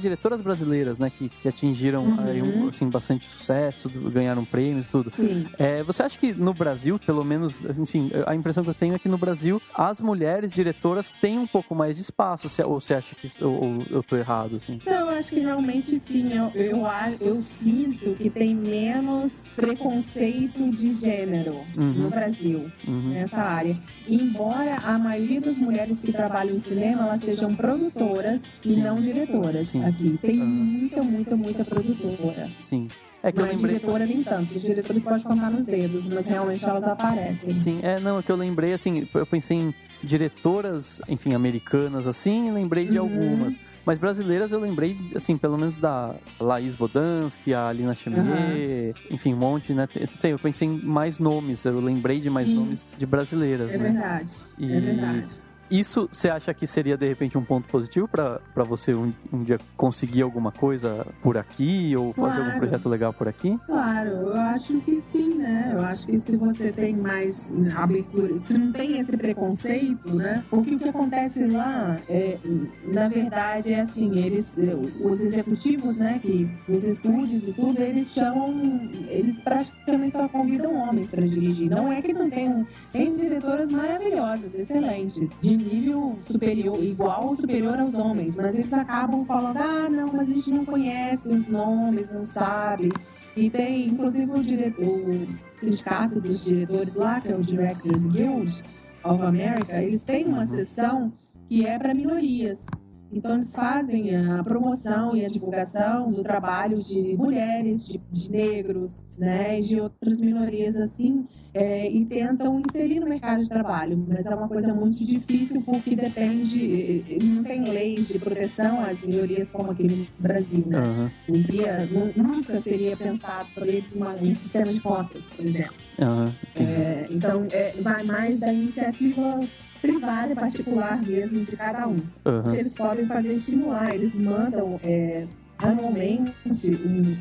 diretoras brasileiras, né, que atingiram aí, assim, bastante sucesso, ganharam prêmios e tudo. Sim. Você acha que no Brasil, pelo menos, enfim, a impressão que eu tenho é que no Brasil as mulheres diretoras têm um pouco mais de espaço, ou você acha que eu tô errado, assim? Não, eu acho que realmente sim, eu sinto que tem menos preconceito de gênero no Brasil, nessa área. Embora a maioria das mulheres que trabalham em cinema, elas sejam produtoras e não diretoras aqui. Tem muita produtora. Sim. Diretora nem tanto, os diretores podem contar nos dedos, mas realmente elas aparecem. Sim, é que eu lembrei, assim, eu pensei em diretoras, enfim, americanas, assim, e lembrei de algumas. Mas brasileiras eu lembrei, assim, pelo menos da Laís Bodansky, a Alina Chamier, enfim, um monte, né? Eu pensei em mais nomes, eu lembrei de mais nomes de brasileiras, né? Verdade, é verdade. Isso, você acha que seria, de repente, um ponto positivo pra você um dia conseguir alguma coisa por aqui ou fazer algum projeto legal por aqui? Claro, eu acho que sim, né? Eu acho que se você tem mais abertura, se não tem esse preconceito, né? Porque o que acontece lá, na verdade, é assim, os executivos, né, que os estúdios e tudo, eles praticamente só convidam homens pra dirigir. Não é que não tem diretoras maravilhosas, excelentes, de nível superior, igual ou superior aos homens, mas eles acabam falando, não, mas a gente não conhece os nomes, não sabe. E tem, inclusive, o sindicato dos diretores lá, que é o Directors Guild of America, eles têm uma seção que é para minorias. Então, eles fazem a promoção e a divulgação do trabalho de mulheres, de negros, né, e de outras minorias assim, e tentam inserir no mercado de trabalho. Mas é uma coisa muito difícil porque depende, eles não têm leis de proteção às minorias como aqui no Brasil, né? Nunca seria pensado por eles um sistema de cotas, por exemplo. Então, vai mais da iniciativa privada, particular mesmo, de cada um. Eles podem fazer estimular, eles mandam anualmente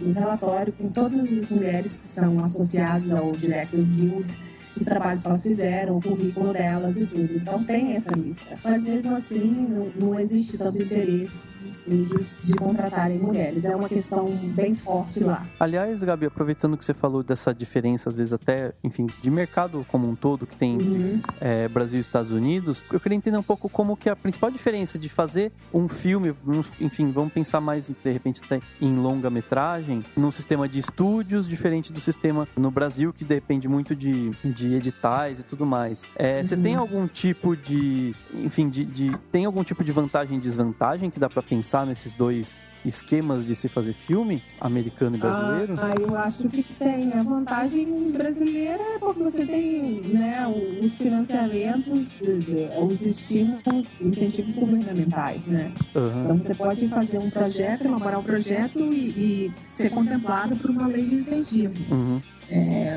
um relatório com todas as mulheres que são associadas ao Directors Guild, os trabalhos que elas fizeram, o currículo delas e tudo. Então tem essa lista. Mas mesmo assim, não existe tanto interesse dos estúdios de contratarem mulheres. É uma questão bem forte lá. Aliás, Gabi, aproveitando que você falou dessa diferença, às vezes até, enfim, de mercado como um todo que tem entre Brasil e Estados Unidos, eu queria entender um pouco como que é a principal diferença de fazer um filme, enfim, vamos pensar mais, de repente, até em longa-metragem, num sistema de estúdios diferente do sistema no Brasil, que depende muito de editais e tudo mais. Você tem algum tipo de, enfim, tem algum tipo de vantagem e desvantagem que dá pra pensar nesses dois esquemas de se fazer filme, americano e brasileiro? Eu acho que tem. A vantagem brasileira é porque você tem, né, os financiamentos, os estímulos, incentivos governamentais, né? Então você pode fazer um projeto, elaborar um projeto e ser contemplado por uma lei de incentivo.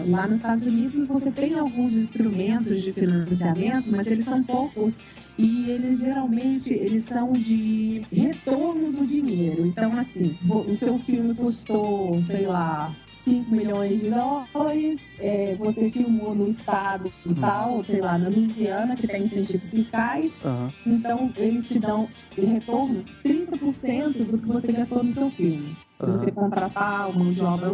Lá nos Estados Unidos você tem alguns instrumentos de financiamento, mas eles são poucos e eles geralmente são de retorno do dinheiro. Então, assim, o seu filme custou, sei lá, 5 milhões de dólares, você filmou no estado tal, sei lá, na Louisiana, que tem incentivos fiscais, então eles te dão de retorno 30% do que você gastou no seu filme. Se você contratar uma mão de obra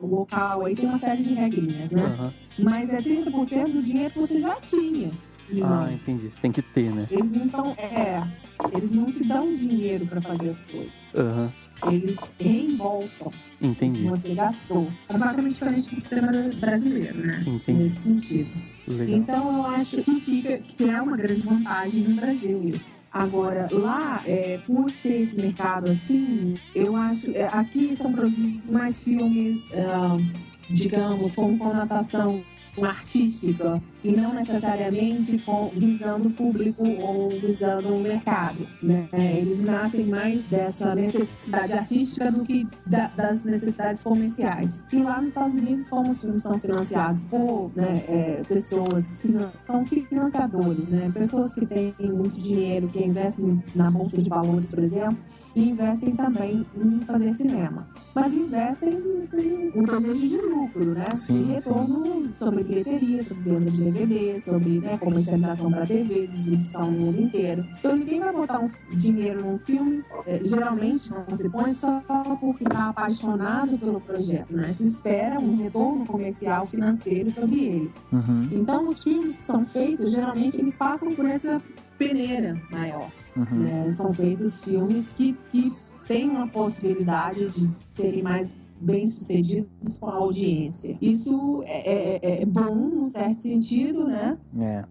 local, aí tem uma série de regrinhas, né? Mas é 30% do dinheiro que você já tinha. Entendi. Você tem que ter, né? Eles não te dão dinheiro para fazer as coisas. Eles reembolsam o que você gastou. Completamente diferente do sistema brasileiro, né? Nesse sentido. Legal. Então eu acho que é uma grande vantagem no Brasil isso. Agora, lá, por ser esse mercado assim, eu acho... aqui são produzidos mais filmes, digamos, com conotação artística e não necessariamente visando o público ou visando o mercado, né? Eles nascem mais dessa necessidade artística do que das necessidades comerciais. E lá nos Estados Unidos, como os filmes são financiados por pessoas, são financiadores, né? Pessoas que têm muito dinheiro, que investem na Bolsa de Valores, por exemplo, e investem também em fazer cinema. Mas investem com o desejo de lucro, né? De retorno sobre bilheteria, sobre venda de DVD, sobre comercialização para TVs, exibição no mundo inteiro. Então ninguém vai botar dinheiro num filme, geralmente não se põe só porque está apaixonado pelo projeto, né? Se espera um retorno comercial financeiro sobre ele. Então os filmes que são feitos, geralmente eles passam por essa peneira maior. São feitos filmes que têm uma possibilidade de serem mais bem-sucedidos com a audiência. Isso é bom, num certo sentido, né?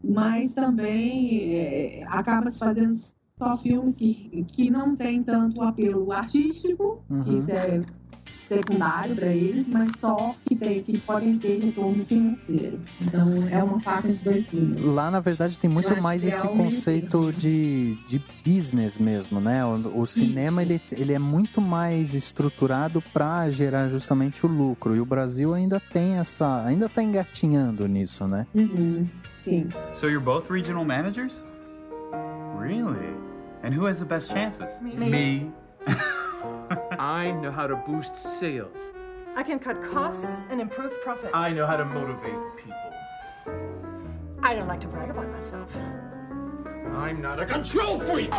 Mas também acaba se fazendo só filmes que não tem tanto apelo artístico, isso é secundário para eles, mas só que podem ter retorno financeiro. Então é uma faca de dois gumes. Lá, na verdade, tem muito mais esse conceito de business mesmo, né? O cinema ele é muito mais estruturado para gerar justamente o lucro. E o Brasil ainda tá engatinhando nisso, né? Sim. So you're both regional managers? Really? And who has the best chances? Me. I know how to boost sales. I can cut costs and improve profit. I know how to motivate people. I don't like to brag about myself. I'm not a control freak.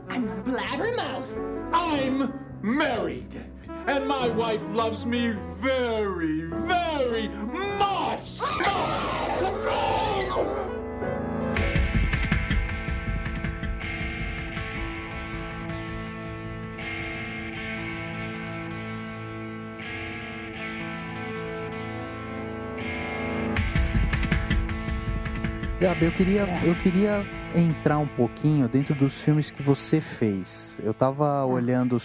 I'm not a blabbermouth. I'm married. And my wife loves me very, very much. Gabi, eu queria entrar um pouquinho dentro dos filmes que você fez. Eu tava olhando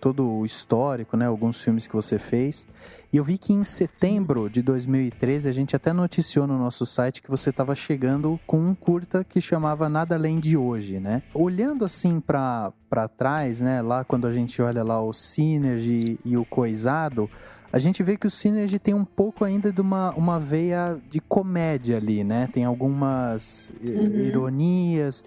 todo o histórico, né? Alguns filmes que você fez. E eu vi que em setembro de 2013, a gente até noticiou no nosso site que você estava chegando com um curta que chamava Nada Além de Hoje, né? Olhando assim pra trás, né? Lá quando a gente olha lá o Synergy e o Coisado, a gente vê que o Synergy tem um pouco ainda de uma veia de comédia ali, né? Tem algumas ironias,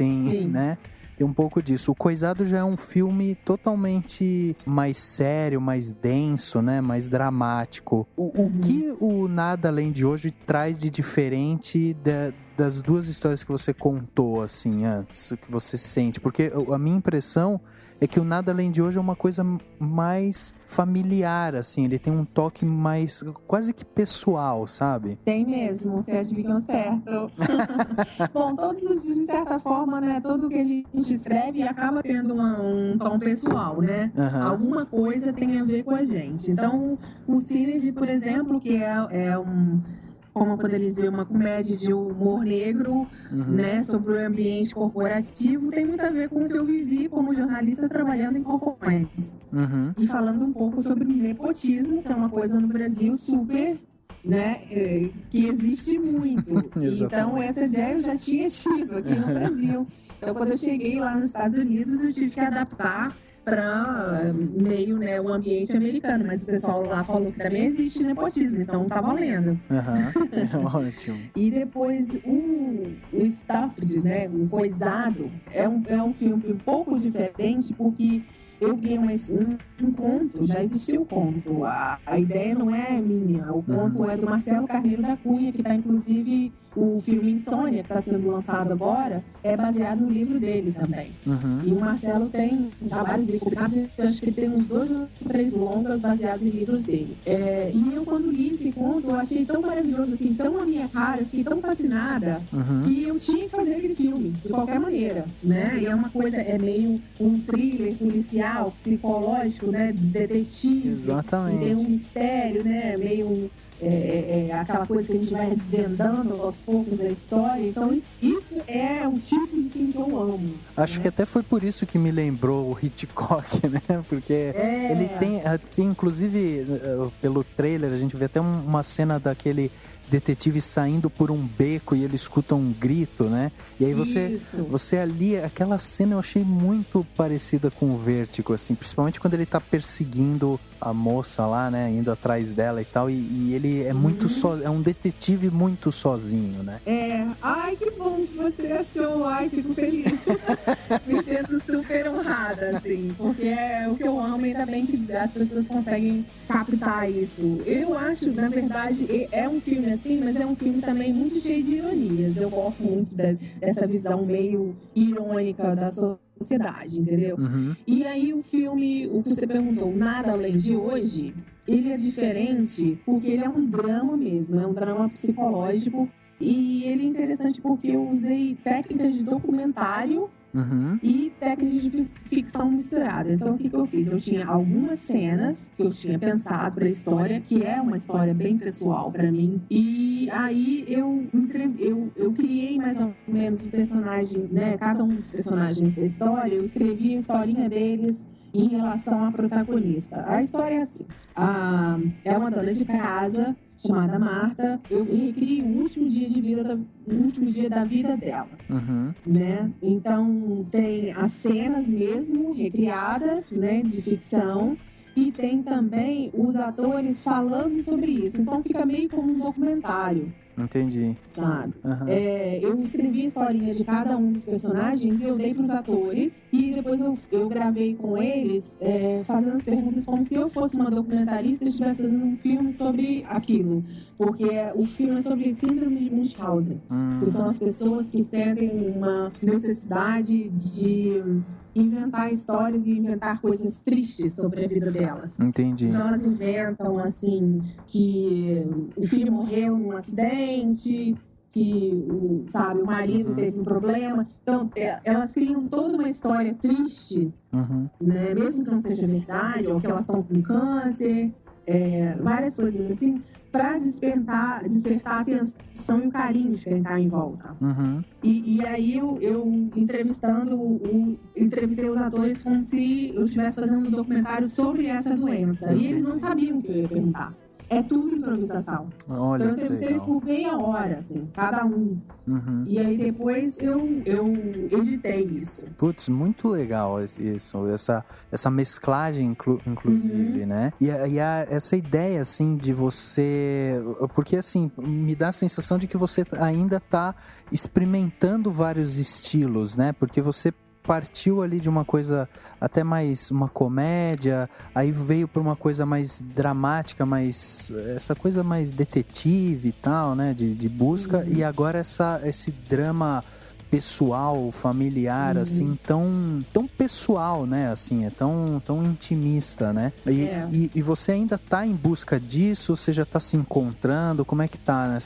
né? Tem um pouco disso. O Coisado já é um filme totalmente mais sério, mais denso, né? Mais dramático. O que o Nada Além de Hoje traz de diferente das duas histórias que você contou, assim, antes? O que você sente? Porque a minha impressão é que o Nada Além de Hoje é uma coisa mais familiar, assim. Ele tem um toque mais, quase que pessoal, sabe? Tem mesmo, você adivinhou certo. Bom, de certa forma, né, tudo que a gente escreve acaba tendo um tom pessoal, né? Alguma coisa tem a ver com a gente. Então, o Synergy, por exemplo, que é como eu poderia dizer, uma comédia de humor negro, né, sobre o ambiente corporativo, tem muito a ver com o que eu vivi como jornalista trabalhando em corporações. E falando um pouco sobre nepotismo, que é uma coisa no Brasil super, né, que existe muito. Então, essa ideia eu já tinha tido aqui no Brasil. Então, quando eu cheguei lá nos Estados Unidos, eu tive que adaptar para meio, né, o ambiente americano, mas o pessoal lá falou que também existe nepotismo, então tá valendo. Ótimo. E depois o Stuffed, né, o Coisado, é um filme um pouco diferente, porque eu ganhei um conto, já existiu o conto. A ideia não é minha, o conto é do Marcelo Carneiro da Cunha, que está inclusive o filme Insônia, que está sendo lançado agora, é baseado no livro dele também. E o Marcelo tem já vários livros publicados, eu acho que tem uns 2 ou 3 longas baseados em livros dele. E eu, quando li esse conto, eu achei tão maravilhoso, assim, tão a minha cara, eu fiquei tão fascinada, que eu tinha que fazer aquele filme, de qualquer maneira, né? E é uma coisa, é meio um thriller policial, psicológico, né? Detetive. Exatamente. E tem um mistério, né? Meio aquela coisa que a gente vai desvendando aos poucos a história. Então isso é um tipo de filme que eu amo. Acho que até foi por isso que me lembrou o Hitchcock, né? Porque ele tem inclusive, pelo trailer, a gente vê até uma cena daquele detetive saindo por um beco e ele escuta um grito, né? E aí você ali, aquela cena eu achei muito parecida com o Vértigo, assim, principalmente quando ele tá perseguindo a moça lá, né? Indo atrás dela e tal, e ele é muito é um detetive muito sozinho, né? Ai, que bom que você achou, ai, fico feliz. Me sinto super honrada, assim, porque é o que eu amo, ainda bem que as pessoas conseguem captar isso. Eu acho, na verdade, é um filme assim, mas é um filme também muito cheio de ironias. Eu gosto muito dessa visão meio irônica da sociedade, entendeu? E aí o filme, o que você perguntou, Nada Além de Hoje, ele é diferente porque ele é um drama mesmo, é um drama psicológico, e ele é interessante porque eu usei técnicas de documentário e técnicas de ficção misturada. Então, o que eu fiz? Eu tinha algumas cenas que eu tinha pensado para a história, que é uma história bem pessoal para mim. E aí eu criei mais ou menos o personagem, né? Cada um dos personagens da história, eu escrevi a historinha deles em relação à protagonista. A história é assim: é uma dona de casa chamada Marta. Eu recrio o último dia da vida dela, né? Então tem as cenas mesmo recriadas, né, de ficção, e tem também os atores falando sobre isso. Então fica meio como um documentário. Entendi. Sabe? Eu escrevi a historinha de cada um dos personagens e eu dei para os atores, e depois eu gravei com eles, fazendo as perguntas como se eu fosse uma documentarista e estivesse fazendo um filme sobre aquilo. Porque o filme é sobre síndrome de Munchausen, que são as pessoas que sentem uma necessidade de inventar histórias e inventar coisas tristes sobre a vida delas. Entendi. Então elas inventam, assim, que o filho morreu num acidente, que o marido teve um problema. Então elas criam toda uma história triste, né? Mesmo que não seja verdade, ou que elas estão com câncer, várias coisas assim, para despertar a atenção e o carinho de quem está em volta. E aí eu entrevistei os atores como se eu estivesse fazendo um documentário sobre essa doença. E eles não sabiam o que eu ia perguntar. É tudo improvisação. Olha, então eu entrevistei eles por meia hora, assim, cada um. E aí depois eu editei isso. Putz, muito legal isso, essa mesclagem, inclusive, né? E essa ideia, assim, de você... Porque, assim, me dá a sensação de que você ainda tá experimentando vários estilos, né? Porque você partiu ali de uma coisa até mais uma comédia, aí veio para uma coisa mais dramática, essa coisa mais detetive e tal, né, de busca, e agora esse drama pessoal, familiar, assim, tão pessoal, né, assim, é tão intimista, né, e você ainda tá em busca disso, você já tá se encontrando, como é que tá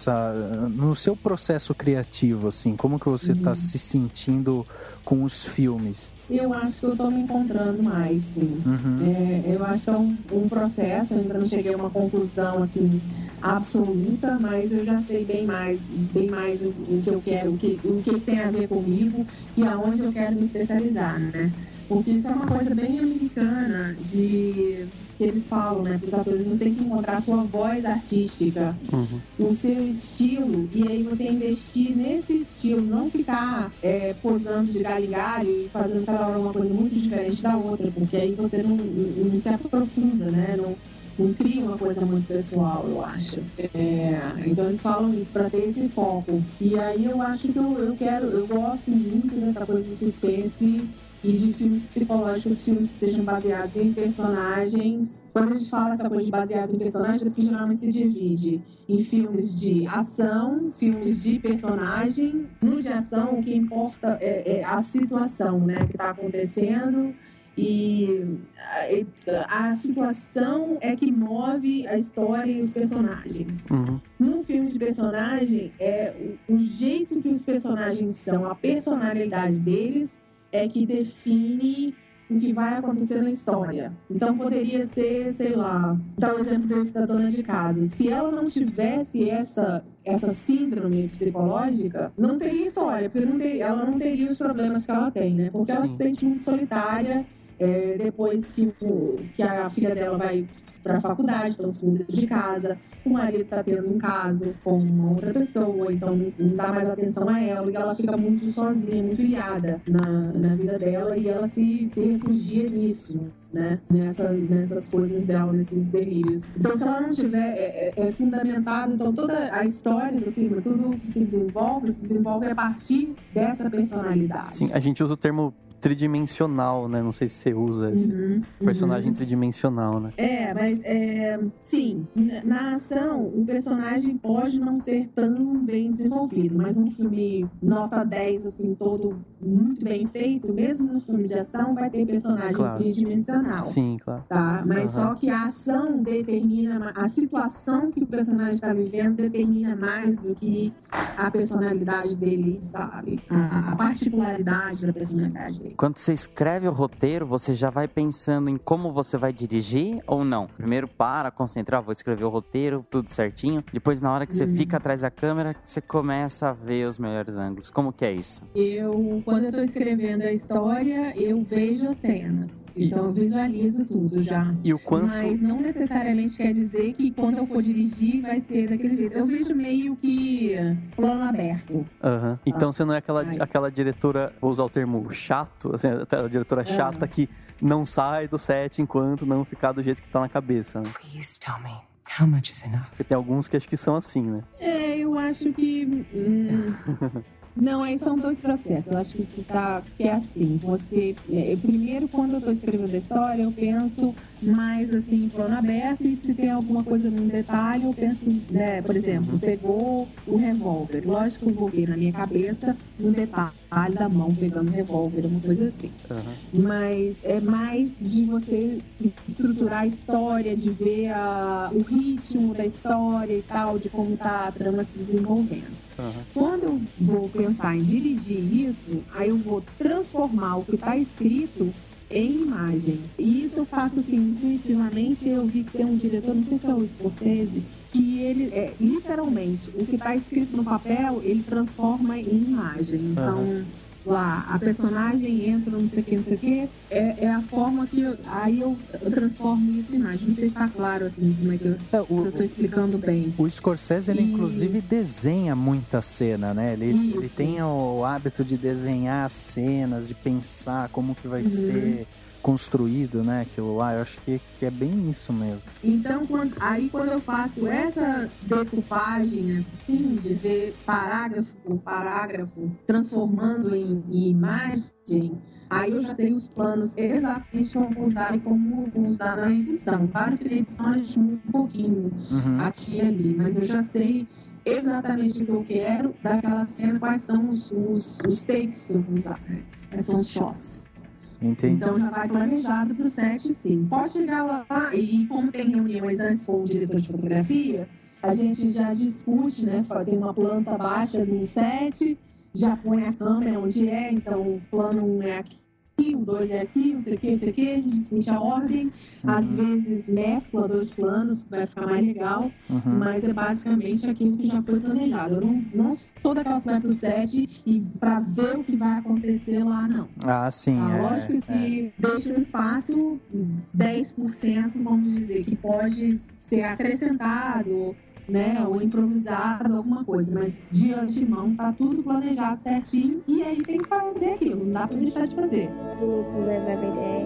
no seu processo criativo, assim, como que você tá se sentindo com os filmes? Eu acho que eu tô me encontrando mais, sim. Eu acho que é um processo, eu ainda não cheguei a uma conclusão, assim, absoluta, mas eu já sei bem mais o que eu quero, o que tem a ver comigo e aonde eu quero me especializar, né? Porque isso é uma coisa bem americana, que eles falam, né, para os atores, você tem que encontrar a sua voz artística, o seu estilo, e aí você investir nesse estilo, não ficar posando de galho em galho e fazendo cada hora uma coisa muito diferente da outra, porque aí você não se aprofunda, né, não cria uma coisa muito pessoal, eu acho. Então eles falam isso para ter esse foco. E aí eu acho que eu gosto muito dessa coisa do suspense e de filmes psicológicos, filmes que sejam baseados em personagens. Quando a gente fala essa coisa de baseados em personagens, é porque geralmente se divide em filmes de ação, filmes de personagem. No de ação, o que importa é a situação, né, que está acontecendo. E a situação é que move a história e os personagens. No filme de personagem, o jeito que os personagens são, a personalidade deles é que define o que vai acontecer na história. Então poderia ser, sei lá, dar o exemplo desse da dona de casa. Se ela não tivesse essa síndrome psicológica, não teria história, porque ela não teria os problemas que ela tem, né? Porque ela se sente muito solitária. Depois que a filha dela vai para a faculdade, estão se mudando de casa, o marido está tendo um caso com uma outra pessoa, então não dá mais atenção a ela, e ela fica muito sozinha, muito ilhada na vida dela, e ela se refugia nisso, né? Nessas coisas dela, nesses delírios. Então, se ela não tiver fundamentado, então toda a história do filme, tudo que se desenvolve a partir dessa personalidade. Sim, a gente usa o termo tridimensional, né? Não sei se você usa esse personagem tridimensional, né? Mas sim, na ação o personagem pode não ser tão bem desenvolvido, mas um filme nota 10, assim, todo muito bem feito, mesmo no filme de ação vai ter personagem tridimensional. Sim, claro. Tá? Mas só que a ação determina, a situação que o personagem está vivendo determina mais do que a personalidade dele, sabe? A particularidade da personalidade dele. Quando você escreve o roteiro, você já vai pensando em como você vai dirigir ou não? Primeiro concentrar, vou escrever o roteiro, tudo certinho. Depois, na hora que você fica atrás da câmera, você começa a ver os melhores ângulos. Como que é isso? Quando eu tô escrevendo a história, eu vejo as cenas. Então eu visualizo tudo já. E o quanto... Mas não necessariamente quer dizer que quando eu for dirigir vai ser daquele jeito. Eu vejo meio que plano aberto. Então você não é aquela diretora, vou usar o termo chato, assim, a diretora chata que não sai do set enquanto não ficar do jeito que tá na cabeça, né? Please tell me, how much is enough? Porque tem alguns que acho que são assim, né? Eu acho que... Não, aí são dois processos. Eu acho que é assim. Primeiro, quando eu estou escrevendo a história, eu penso mais assim em plano aberto, e se tem alguma coisa num detalhe, eu penso, né, por exemplo, pegou o revólver. Lógico que eu vou ver na minha cabeça um detalhe da mão pegando o revólver, uma coisa assim. Mas é mais de você estruturar a história, de ver o ritmo da história e tal, de como tá a trama se desenvolvendo. Quando eu vou pensar em dirigir isso, aí eu vou transformar o que está escrito em imagem. E isso eu faço assim, intuitivamente. Eu vi que tem um diretor, não sei se é o Scorsese, que ele, literalmente, o que está escrito no papel, ele transforma em imagem. Então... lá, a personagem entra, não sei o que, é a forma que eu transformo isso em imagem. Não sei se está claro, assim, como é que se eu estou explicando bem. O Scorsese, ele inclusive desenha muita cena, né? Ele tem o hábito de desenhar as cenas, de pensar como que vai ser construído, né? Aquilo lá, eu acho que é bem isso mesmo. Então, quando eu faço essa decupagem, assim, de ver parágrafo por parágrafo, transformando em imagem, aí eu já sei os planos exatamente como vou usar e como vou usar na edição. Claro que na edição a gente muda um pouquinho aqui e ali, mas eu já sei exatamente o que eu quero daquela cena, quais são os takes que eu vou usar, né? Quais são os shots. Entendi. Então já vai planejado para o set, sim. Pode chegar lá e, como tem reuniões antes com o diretor de fotografia, a gente já discute, né? Tem uma planta baixa do set, já põe a câmera onde é, então o plano 1 é aqui, o 2 é aqui, não sei o que, a gente discute a ordem, às vezes mescla dois planos, vai ficar mais legal, mas é basicamente aquilo que já foi planejado. Eu não sou daquelas que vai pro set e para ver o que vai acontecer lá, não. Sim. Lógico que se deixa um espaço, 10%, vamos dizer, que pode ser acrescentado, né, ou improvisado, alguma coisa, mas de antemão tá tudo planejado certinho, e aí tem que fazer aquilo, não dá pra deixar de fazer. We need to live every day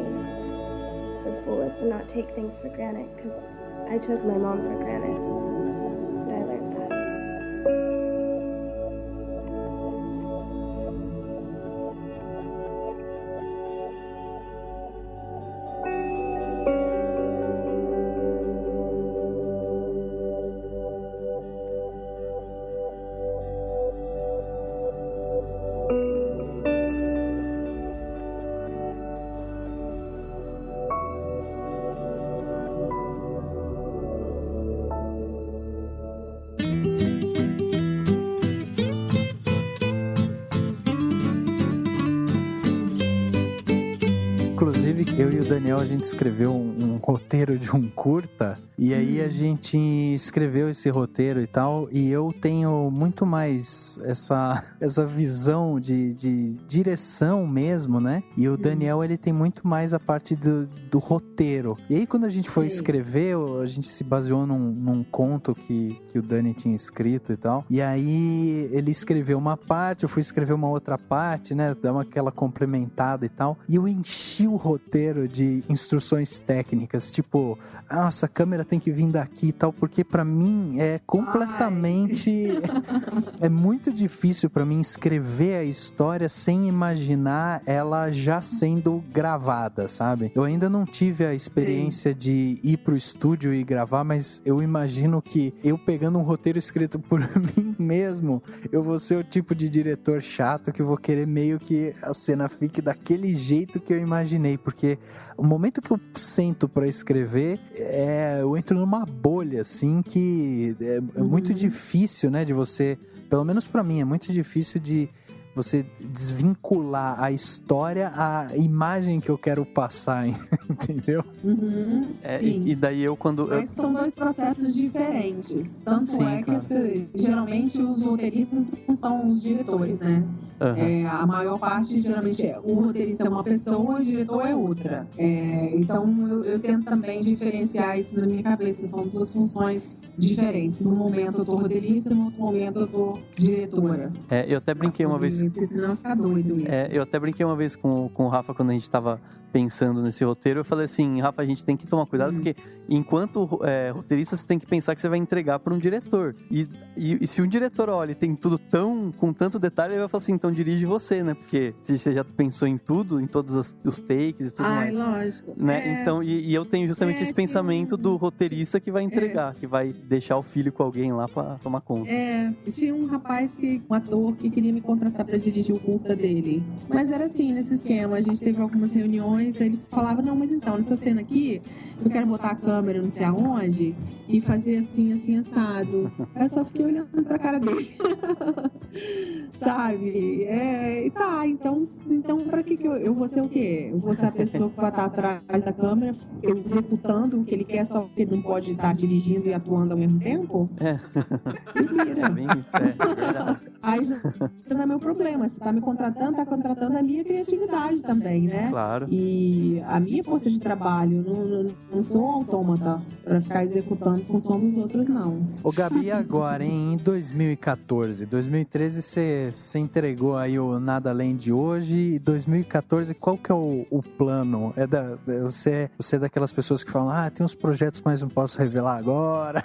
to the fullest and not take things for granted, because I took my mom for granted. And I learned that. Inclusive, eu e o Daniel, a gente escreveu um roteiro de um curta, e aí a gente escreveu esse roteiro e tal, e eu tenho muito mais essa visão de direção mesmo, né? E o Daniel, ele tem muito mais a parte do roteiro. E aí, quando a gente foi escrever, a gente se baseou num conto que o Dani tinha escrito e tal, e aí ele escreveu uma parte, eu fui escrever uma outra parte, né? Dar aquela complementada e tal, e eu enchi o roteiro de instruções técnicas, tipo, nossa, a câmera tem que vir daqui e tal, porque pra mim é completamente é muito difícil pra mim escrever a história sem imaginar ela já sendo gravada, sabe? Eu ainda não tive a experiência de ir pro estúdio e gravar, mas eu imagino que eu pegando um roteiro escrito por mim mesmo, eu vou ser o tipo de diretor chato que vou querer meio que a cena fique daquele jeito que eu imaginei, porque o momento que eu sento pra escrever, eu entro numa bolha, assim, que é muito difícil, né, de você, pelo menos pra mim, é muito difícil de você desvincular a história à imagem que eu quero passar, entendeu? Sim. E daí Mas são dois processos diferentes. Tanto Sim, é que geralmente os roteiristas não são os diretores, né? A maior parte, geralmente, o roteirista é uma pessoa, o diretor é outra. Então, eu tento também diferenciar isso na minha cabeça. São duas funções diferentes. No momento eu tô roteirista, no outro momento eu tô diretora. Eu até brinquei uma vez... Porque senão fica doido isso. Eu até brinquei uma vez com o Rafa, quando a gente tava pensando nesse roteiro, eu falei assim, Rafa, a gente tem que tomar cuidado, porque enquanto roteirista, você tem que pensar que você vai entregar para um diretor. E se um diretor olha e tem tudo com tanto detalhe, ele vai falar assim, então dirige você, né? Porque se você já pensou em tudo, em todos os takes e tudo mais. Lógico. Né? Então, e eu tenho justamente esse pensamento do roteirista que vai entregar, que vai deixar o filho com alguém lá pra tomar conta. Tinha um rapaz, um ator, que queria me contratar pra dirigir o curta dele. Mas era assim, nesse esquema, a gente teve algumas reuniões, ele falava, não, mas então, nessa cena aqui, eu quero botar a câmera não sei aonde e fazer assim, assim, assado. Aí eu só fiquei olhando pra cara dele. Sabe? Então pra que eu vou ser o quê? Eu vou ser a pessoa que vai estar atrás da câmera executando o que ele quer, só porque ele não pode estar dirigindo e atuando ao mesmo tempo? Se vira. Verdade. Aí já não é meu problema. Se tá me contratando, tá contratando a minha criatividade também, né? Claro. E a minha força de trabalho. Não sou um autômata pra ficar executando função dos outros, não. Ô Gabi, agora, em 2014, 2013 você entregou aí o Nada Além de Hoje, e 2014 qual que é o plano? Você é daquelas pessoas que falam, tem uns projetos, mas não posso revelar agora.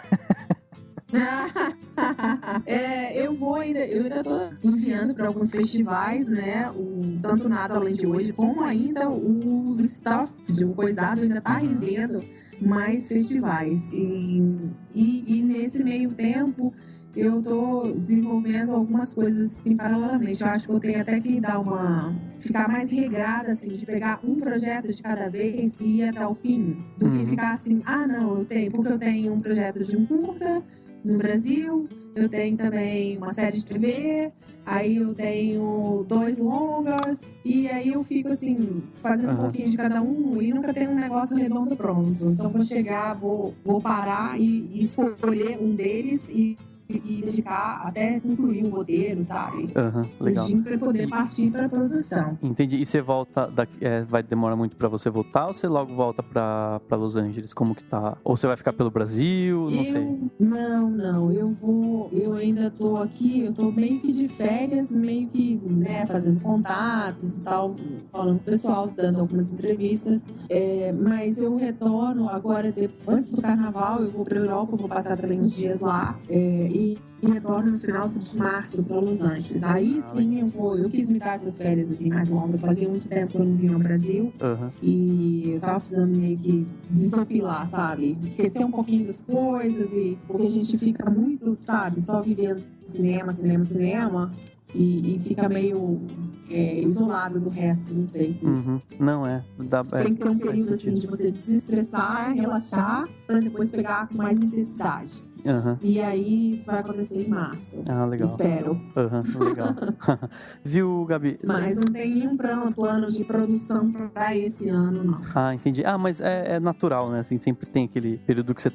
Eu ainda tô enviando para alguns festivais, né? Tanto Nada Além de Hoje, como ainda o stuff, o coisado ainda tá rendendo mais festivais. E nesse meio tempo, eu tô desenvolvendo algumas coisas assim, paralelamente. Eu acho que eu tenho até que ficar mais regrada, assim, de pegar um projeto de cada vez e ir até o fim, do que ficar assim, porque eu tenho um projeto de um curta no Brasil, eu tenho também uma série de TV, aí eu tenho 2 longas, e aí eu fico assim, fazendo um pouquinho de cada um, e nunca tenho um negócio redondo pronto. Então vou chegar, vou parar e escolher um deles e e dedicar até concluir o roteiro, sabe? Legal. Para poder partir para a produção. Entendi. E você volta, vai demorar muito pra você voltar ou você logo volta pra Los Angeles? Como que tá? Ou você vai ficar pelo Brasil? Não sei. Não. Eu ainda tô aqui, eu tô meio que de férias, meio que, né, fazendo contatos e tal, falando com o pessoal, dando algumas entrevistas. Mas eu retorno agora, antes do carnaval, eu vou pra Europa, vou passar também uns dias lá. E retorno no final de março para Los Angeles. Aí sim eu quis me dar essas férias assim mais longas. Fazia muito tempo que eu não vinha ao Brasil e eu tava precisando meio que desopilar, sabe? Esquecer um pouquinho das coisas, porque a gente fica muito, sabe, só vivendo cinema e fica meio isolado do resto, não sei se... Não é. Tem que ter um período assim de você desestressar, relaxar, para depois pegar com mais intensidade. E aí isso vai acontecer em março. Legal. Espero. Legal. Viu, Gabi? Mas não tem nenhum plano de produção para esse ano, não. Entendi. Mas é natural, né? Assim, sempre tem aquele período que você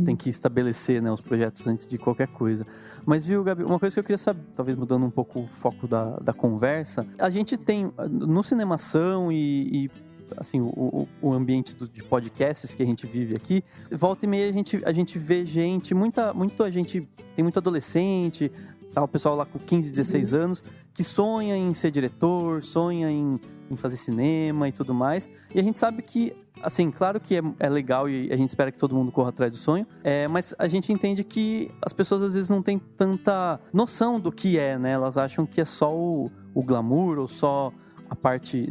tem que estabelecer, né, os projetos antes de qualquer coisa. Mas, viu, Gabi, uma coisa que eu queria saber, talvez mudando um pouco o foco da conversa, a gente tem, no Cinemação e assim, o ambiente de podcasts que a gente vive aqui, volta e meia a gente vê gente, tem muito adolescente, tá, o pessoal lá com 15, 16 anos, que sonha em ser diretor, sonha em fazer cinema e tudo mais, e a gente sabe que, assim, claro que é legal e a gente espera que todo mundo corra atrás do sonho, mas a gente entende que as pessoas às vezes não têm tanta noção do que né, elas acham que é só o glamour ou só a parte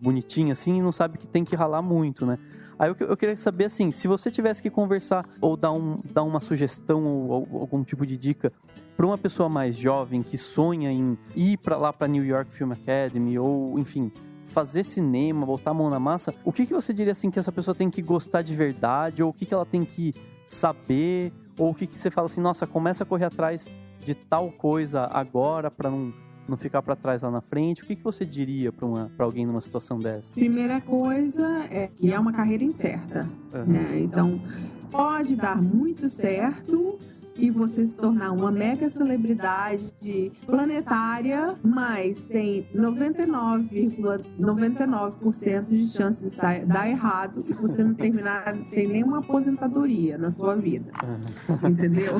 bonitinha, assim, e não sabe que tem que ralar muito, né? Aí eu queria saber, assim, se você tivesse que conversar ou dar uma sugestão ou algum tipo de dica para uma pessoa mais jovem que sonha em ir para New York Film Academy ou, enfim, fazer cinema, botar a mão na massa, o que você diria, assim, que essa pessoa tem que gostar de verdade, ou o que ela tem que saber, ou o que você fala assim, nossa, começa a correr atrás de tal coisa agora para não ficar para trás lá na frente? O que você diria para alguém numa situação dessa? Primeira coisa é que é uma carreira incerta, né? Então, pode dar muito certo e você se tornar uma mega celebridade planetária, mas tem 99,99% de chance de dar errado e você não terminar sem nenhuma aposentadoria na sua vida. Entendeu?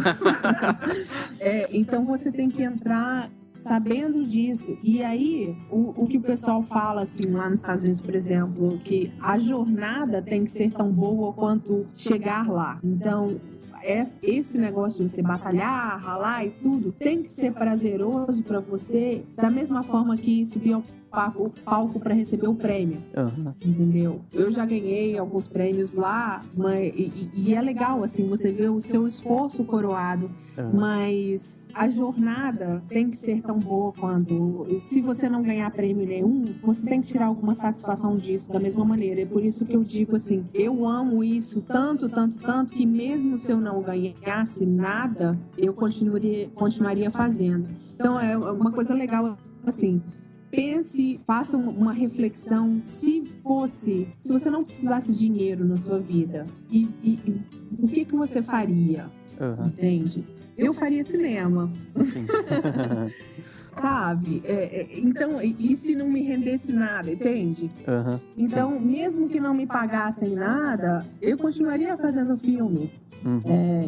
Então, você tem que entrar sabendo disso. E aí, o que o pessoal fala, assim, lá nos Estados Unidos, por exemplo, que a jornada tem que ser tão boa quanto chegar lá. Então, esse negócio de você batalhar, ralar e tudo, tem que ser prazeroso para você, da mesma forma que subir ao palco para receber o prêmio, entendeu? Eu já ganhei alguns prêmios lá, mas, e é legal, assim, você vê o seu esforço coroado, mas a jornada tem que ser tão boa quanto, se você não ganhar prêmio nenhum, você tem que tirar alguma satisfação disso da mesma maneira. É por isso que eu digo assim, eu amo isso tanto, que mesmo se eu não ganhasse nada, eu continuaria fazendo. Então é uma coisa legal, assim, pense, faça uma reflexão, se você não precisasse de dinheiro na sua vida, e o que você faria? Entende? Eu faria cinema. Sabe? Então, e se não me rendesse nada, entende? Então, mesmo que não me pagassem nada, eu continuaria fazendo filmes.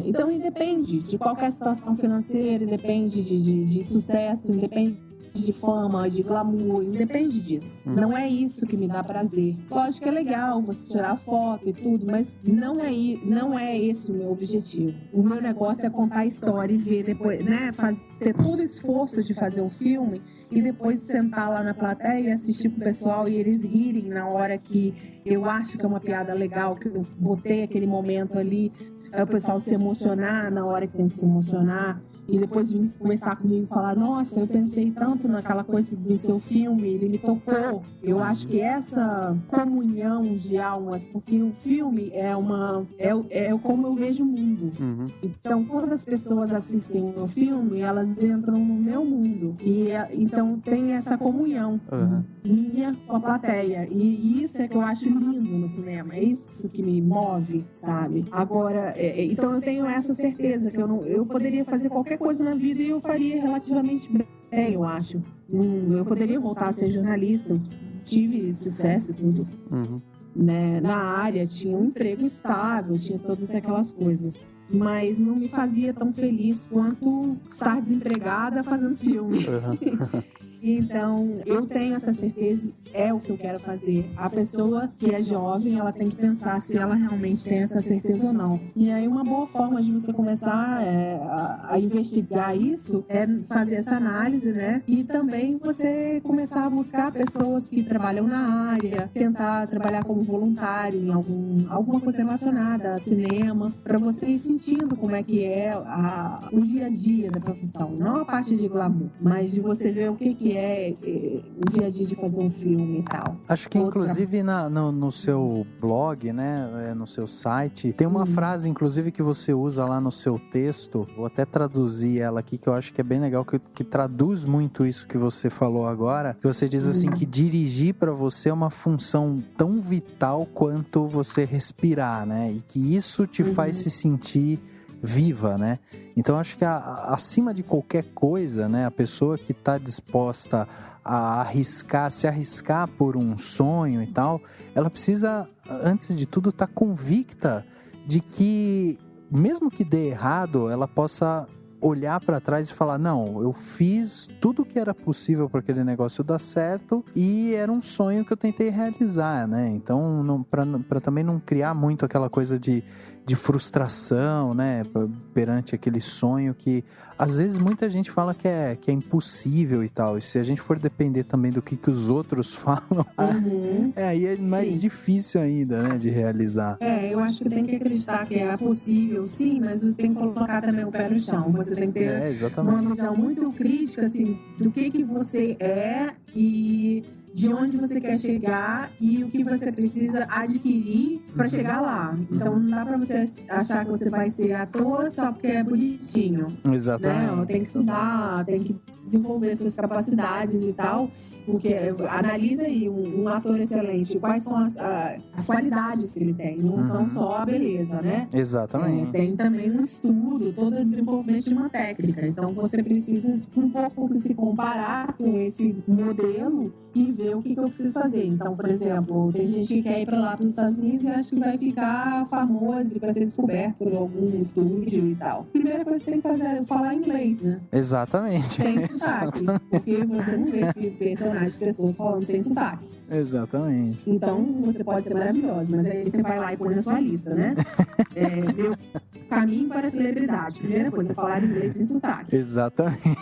Então, independe de qualquer situação financeira, independe de sucesso, independe de fama, de glamour, independe disso. Não é isso que me dá prazer. Lógico que é legal você tirar foto e tudo, mas não é esse o meu objetivo. O meu negócio é contar a história e ver depois, né, ter todo o esforço de fazer o filme e depois sentar lá na plateia e assistir pro pessoal e eles rirem na hora que eu acho que é uma piada legal, que eu botei aquele momento ali, o pessoal se emocionar na hora que tem que se emocionar. E depois vir conversar comigo e falar, nossa, eu pensei tanto naquela coisa do seu filme, ele me tocou. Eu acho que essa comunhão de almas, porque o filme é como eu vejo o mundo. Então, quando as pessoas assistem o filme, elas entram no meu mundo. E então tem essa comunhão. minha com a plateia. E isso é que eu acho lindo no cinema. É isso que me move, sabe? Agora, então eu tenho essa certeza que eu poderia fazer qualquer coisa na vida e eu faria relativamente bem, eu acho. Eu poderia voltar a ser jornalista, eu tive sucesso e tudo. Né? Na área, tinha um emprego estável, tinha todas aquelas coisas. Mas não me fazia tão feliz quanto estar desempregada fazendo filme. Então, eu tenho essa certeza, é o que eu quero fazer. A pessoa que é jovem, ela tem que pensar se ela realmente tem essa certeza ou não. E aí, uma boa forma de você começar a investigar isso é fazer essa análise, né? E também você começar a buscar pessoas que trabalham na área, tentar trabalhar como voluntário em alguma coisa relacionada a cinema, para você ir sentindo como é que é o dia a dia da profissão. Não a parte de glamour, mas de você ver o que é o dia a dia de fazer um filme e tal. Acho que inclusive no seu blog, né, no seu site, tem uma frase inclusive que você usa lá no seu texto, vou até traduzir ela aqui, que eu acho que é bem legal, que traduz muito isso que você falou agora, que você diz assim, que dirigir para você é uma função tão vital quanto você respirar, né, e que isso te faz se sentir viva, né? Então acho que acima de qualquer coisa, né, a pessoa que está disposta a se arriscar por um sonho e tal, ela precisa, antes de tudo, estar convicta de que, mesmo que dê errado, ela possa olhar para trás e falar, não, eu fiz tudo o que era possível para aquele negócio dar certo e era um sonho que eu tentei realizar, né? Então, para também não criar muito aquela coisa de frustração, né, perante aquele sonho que às vezes muita gente fala que é impossível e tal, e se a gente for depender também do que os outros falam, aí é mais difícil ainda, né, de realizar. Eu acho que tem que acreditar que é possível, sim, mas você tem que colocar também o pé no chão, você tem que ter uma visão muito crítica, assim, do que você é e de onde você quer chegar e o que você precisa adquirir para chegar lá. Então não dá para você achar que você vai ser à toa só porque é bonitinho. Exatamente. Né? Tem que estudar, tem que desenvolver suas capacidades e tal. Porque analisa aí um ator excelente, quais são as qualidades que ele tem, não são só a beleza, né? Exatamente. Tem também um estudo, todo o desenvolvimento de uma técnica. Então você precisa um pouco se comparar com esse modelo e ver o que eu preciso fazer. Então, por exemplo, tem gente que quer ir para lá para os Estados Unidos e acha que vai ficar famoso para ser descoberto por algum estúdio e tal. Primeira coisa que você tem que fazer é falar inglês, né? Exatamente. Sem sotaque. Porque você não vê personagens de pessoas falando sem sotaque. Exatamente. Então, você pode ser maravilhoso, mas aí você vai lá e põe na sua lista, né? Meu caminho para a celebridade. Primeira coisa, falar inglês sem sotaque. Exatamente.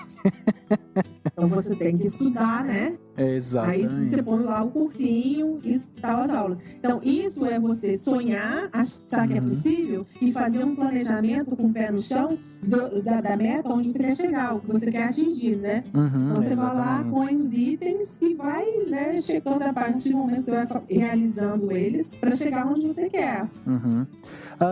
Então você tem que estudar, né? Exatamente. Aí você põe lá o cursinho e tal as aulas. Então isso é você sonhar, achar que é possível e fazer um planejamento com o pé no chão da meta onde você quer chegar, o que você quer atingir, né? Então você vai lá, põe os itens e vai, né, checando a partir do momento que você vai realizando eles para chegar onde você quer.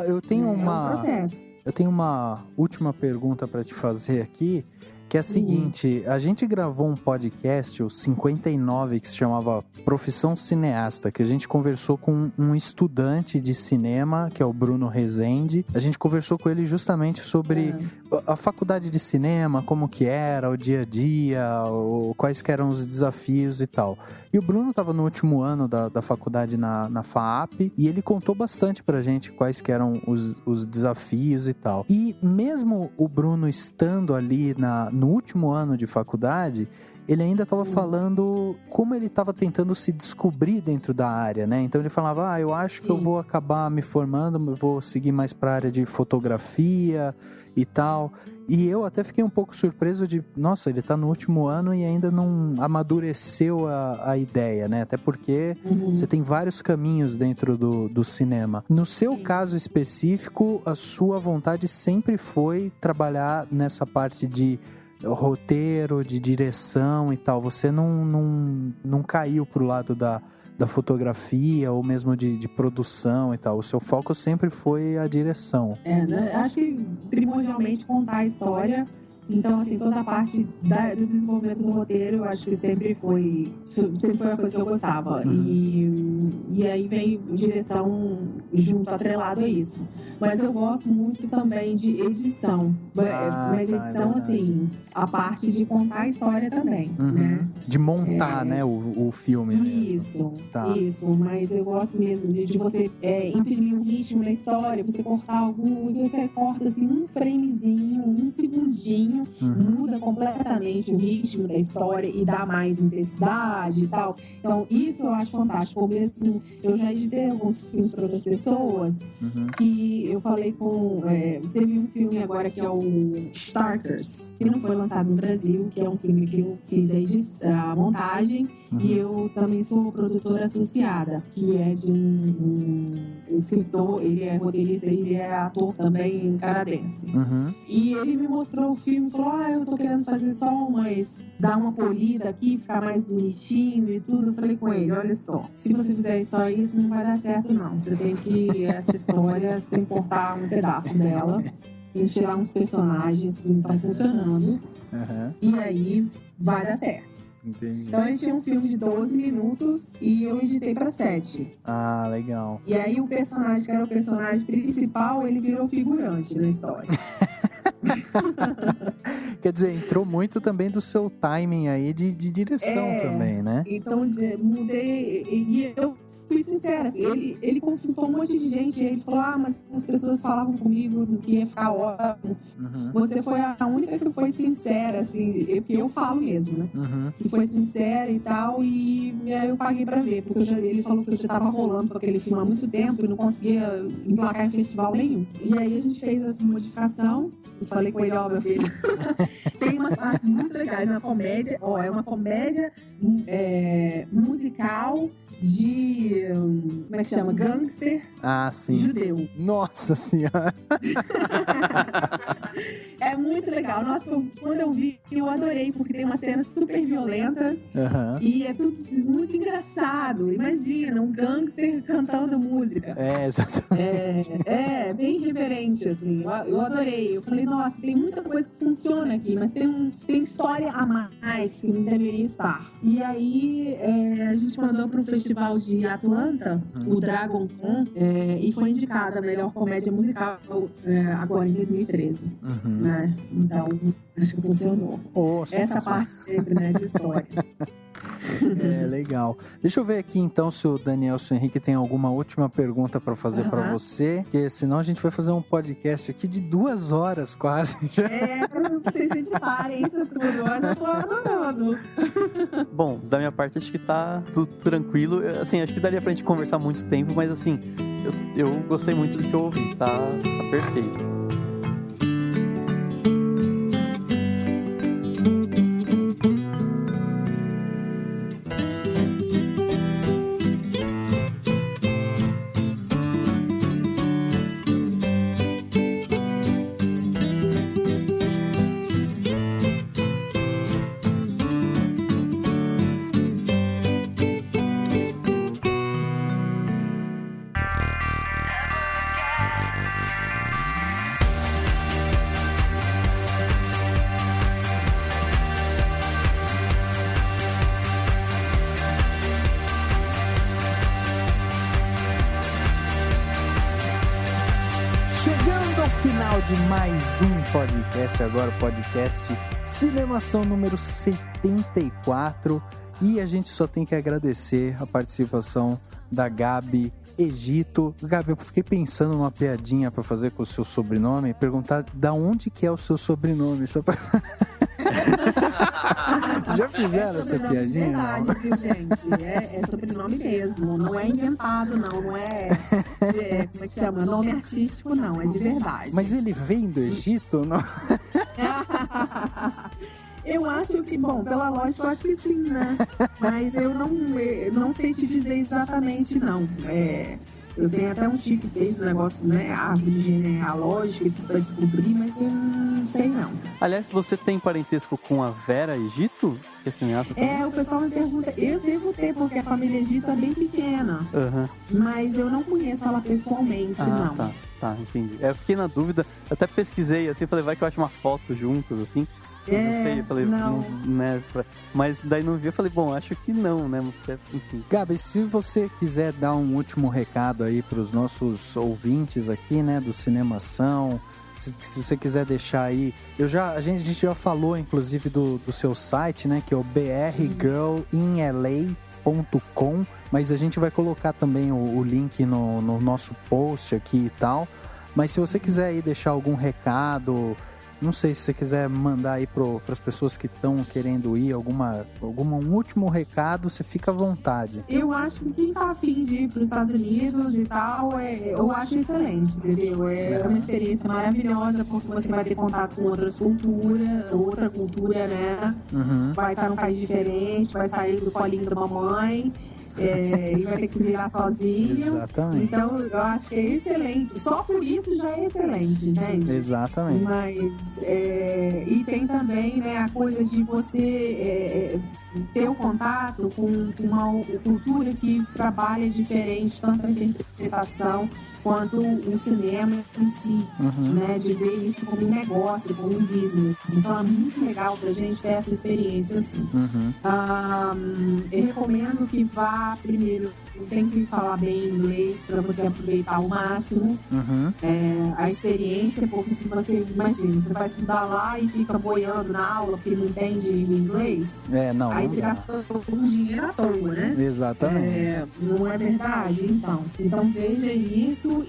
Eu tenho um processo. Eu tenho uma última pergunta para te fazer aqui, que é a seguinte, a gente gravou um podcast, o 59, que se chamava Profissão Cineasta, que a gente conversou com um estudante de cinema, que é o Bruno Rezende. A gente conversou com ele justamente sobre a faculdade de cinema, como que era, o dia a dia, quais que eram os desafios e tal. E o Bruno estava no último ano da faculdade na FAAP, e ele contou bastante pra gente quais que eram os desafios e tal. E mesmo o Bruno estando ali no último ano de faculdade, ele ainda estava falando como ele estava tentando se descobrir dentro da área, né? Então ele falava, eu acho que eu vou acabar me formando, eu vou seguir mais para a área de fotografia e tal. E eu até fiquei um pouco surpreso de, nossa, ele tá no último ano e ainda não amadureceu a ideia, né? Até porque você tem vários caminhos dentro do cinema. No seu caso específico, a sua vontade sempre foi trabalhar nessa parte de roteiro, de direção e tal. Você não caiu pro lado da fotografia ou mesmo de produção e tal. O seu foco sempre foi a direção. Né? Acho que primordialmente contar a história Então, assim, toda a parte do desenvolvimento do roteiro, eu acho que sempre foi uma coisa que eu gostava. E aí veio direção junto, atrelado a isso. Mas eu gosto muito também de edição. Mas edição, assim, a parte de contar a história também, né? De montar, né, o filme. Isso, isso. Mas eu gosto mesmo de você imprimir um ritmo na história, você cortar algum... Você corta, assim, um framezinho, um segundinho, muda completamente o ritmo da história e dá mais intensidade e tal. Então, isso eu acho fantástico. Mesmo, eu já editei alguns filmes para outras pessoas que eu falei com... teve um filme agora que é o Starkers, que não foi lançado no Brasil, que é um filme que eu fiz a montagem e eu também sou produtora associada, que é de um escritor, ele é roteirista, ele é ator também canadense. E ele me mostrou o filme e falou, eu tô querendo fazer só dar uma polida aqui, ficar mais bonitinho e tudo. Eu falei com ele, olha só, se você fizer só isso, não vai dar certo não. Você tem que, essa história, você tem que cortar um pedaço dela e tirar uns personagens que não estão funcionando. E aí vai dar certo. Entendi. Então ele tinha um filme de 12 minutos e eu editei pra 7. Ah, legal. E aí o personagem que era o personagem principal, ele virou figurante na história. Quer dizer, entrou muito também do seu timing aí de direção também, né? Então mudei e eu fui sincera, assim, ele consultou um monte de gente e ele falou, mas as pessoas falavam comigo que ia ficar ótimo. Você foi a única que foi sincera, assim, porque eu falo mesmo, né? Que foi sincera e tal, e aí eu paguei pra ver, porque ele falou que eu já tava rolando com aquele filme há muito tempo e não conseguia emplacar em festival nenhum. E aí a gente fez essa modificação. Eu falei com ele, meu filho, tem umas partes muito legais na comédia. É uma comédia musical de, como é que chama? Gangster judeu. Nossa Senhora! É muito legal. Nossa, quando eu vi, eu adorei, porque tem umas cenas super violentas e é tudo muito engraçado. Imagina, um gangster cantando música. Exatamente. Bem reverente, assim. Eu adorei. Eu falei, nossa, tem muita coisa que funciona aqui, mas tem história a mais que não deveria estar. E aí, a gente mandou para um festival de Atlanta, o Dragon Con, e foi indicada a melhor comédia musical agora em 2013. Né? Então, acho que funcionou. Essa parte sempre, né, de história. Legal. Deixa eu ver aqui então se o Daniel, se o Henrique tem alguma última pergunta para fazer para você, porque senão a gente vai fazer um podcast aqui de 2 horas quase. Pra vocês editarem isso tudo, mas eu tô adorando. Bom, da minha parte acho que tá tudo tranquilo. Assim, acho que daria pra gente conversar muito tempo, mas assim, eu gostei muito do que eu ouvi, tá perfeito. De mais um podcast, agora o podcast Cinemação número 74, e a gente só tem que agradecer a participação da Gabi Egito. Gabi, eu fiquei pensando numa piadinha pra fazer com o seu sobrenome, perguntar da onde que é o seu sobrenome, só pra... Já fizeram essa piadinha? É verdade, viu, gente? É sobrenome mesmo, não é inventado, não é como é que chama? Nome artístico, não, é de verdade. Mas ele vem do Egito ou não? Eu acho que, bom, pela lógica, eu acho que sim, né? Mas eu não sei te dizer exatamente, não. Eu tenho até um tio que fez um negócio, né? Árvore genealógica pra descobrir, mas eu não sei, não. Aliás, você tem parentesco com a Vera Egito? O pessoal me pergunta, eu devo ter, porque a família Egito é bem pequena. Mas eu não conheço ela pessoalmente, não. Tá, entendi. Eu fiquei na dúvida, até pesquisei assim, falei, vai que eu acho uma foto juntas, assim. Não sei, eu falei, né? Mas daí não vi, eu falei, bom, acho que não, né? Enfim. Gabi, se você quiser dar um último recado aí para os nossos ouvintes aqui, né, do Cinemação, se você quiser deixar aí, a gente já falou, inclusive, do seu site, né, que é o brgirlinla.com, mas a gente vai colocar também o link no nosso post aqui e tal. Mas se você quiser aí deixar algum recado, não sei se você quiser mandar aí para as pessoas que estão querendo ir um último recado, você fica à vontade. Eu acho que quem tá afim de ir para os Estados Unidos e tal, eu acho excelente, entendeu? É uma experiência maravilhosa, porque você vai ter contato com outra cultura, né? Vai estar num país diferente, vai sair do colinho da mamãe. Ele vai ter que se virar sozinho. Exatamente. Então, eu acho que é excelente. Só por isso já é excelente, entende? Exatamente. Mas, e tem também, né, a coisa de você ter o contato com uma cultura que trabalha diferente, tanto a interpretação quanto o cinema em si, né, de ver isso como um negócio, como um business. Então é muito legal pra gente ter essa experiência assim. Eu recomendo que vá primeiro, tem que falar bem inglês para você aproveitar ao máximo a experiência, porque se você, imagina, você vai estudar lá e fica boiando na aula porque não entende o inglês, aí você gasta um dinheiro à toa, né? Exatamente. Não é verdade? Então veja isso,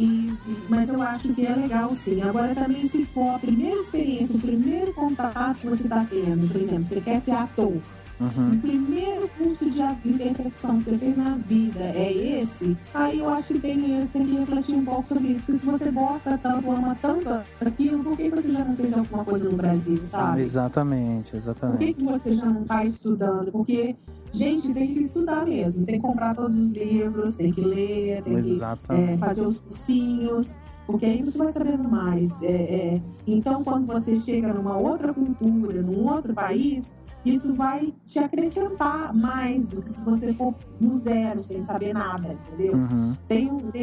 mas eu acho que é legal sim. Agora também, se for a primeira experiência, o primeiro contato que você está tendo, por exemplo, você quer ser ator, o primeiro curso de interpretação que você fez na vida é esse, aí eu acho que você tem que refletir um pouco sobre isso, porque se você gosta tanto, ama tanto aquilo, por que você já não fez alguma coisa no Brasil, sabe? Exatamente. Por que você já não está estudando? Porque, gente, tem que estudar mesmo, tem que comprar todos os livros, tem que ler, tem que fazer os cursinhos, porque aí você vai sabendo mais. Então, quando você chega numa outra cultura, num outro país, isso vai te acrescentar mais do que se você for no zero, sem saber nada, entendeu? Tem como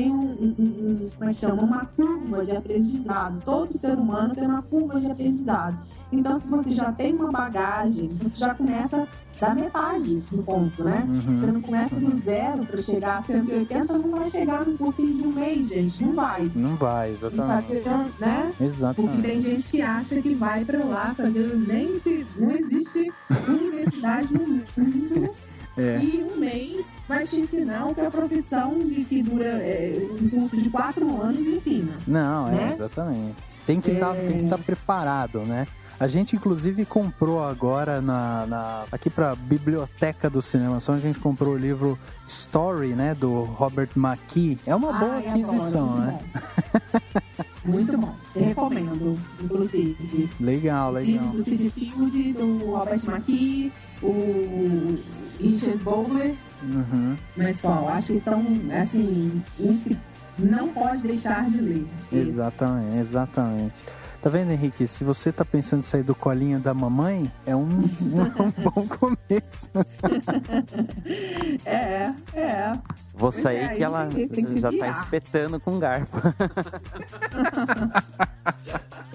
é que chama? Uma curva de aprendizado. Todo ser humano tem uma curva de aprendizado. Então, se você já tem uma bagagem, você já começa da metade do ponto, né? Você não começa do zero para chegar a 180, não vai chegar no cursinho de um mês, gente. Não vai. Não vai, exatamente. Né? Exatamente. Porque tem gente que acha que vai para lá fazer não existe universidade no mundo. E um mês vai te ensinar o que a profissão que dura um curso de 4 anos ensina. Não, né? Exatamente. Tem que estar preparado, né? A gente, inclusive, comprou agora aqui pra Biblioteca do Cinemação, a gente comprou o livro Story, né, do Robert McKee. É uma boa aquisição, né? Muito bom. Eu recomendo, inclusive. Legal. Livros do Sid Field, do Robert McKee, o Richard Bogler. Mas, qual? Acho que são, assim, uns que não pode deixar de ler. Exatamente. Tá vendo, Henrique? Se você tá pensando em sair do colinho da mamãe, é um bom começo. Vou sair que ela já tá espetando com garfo.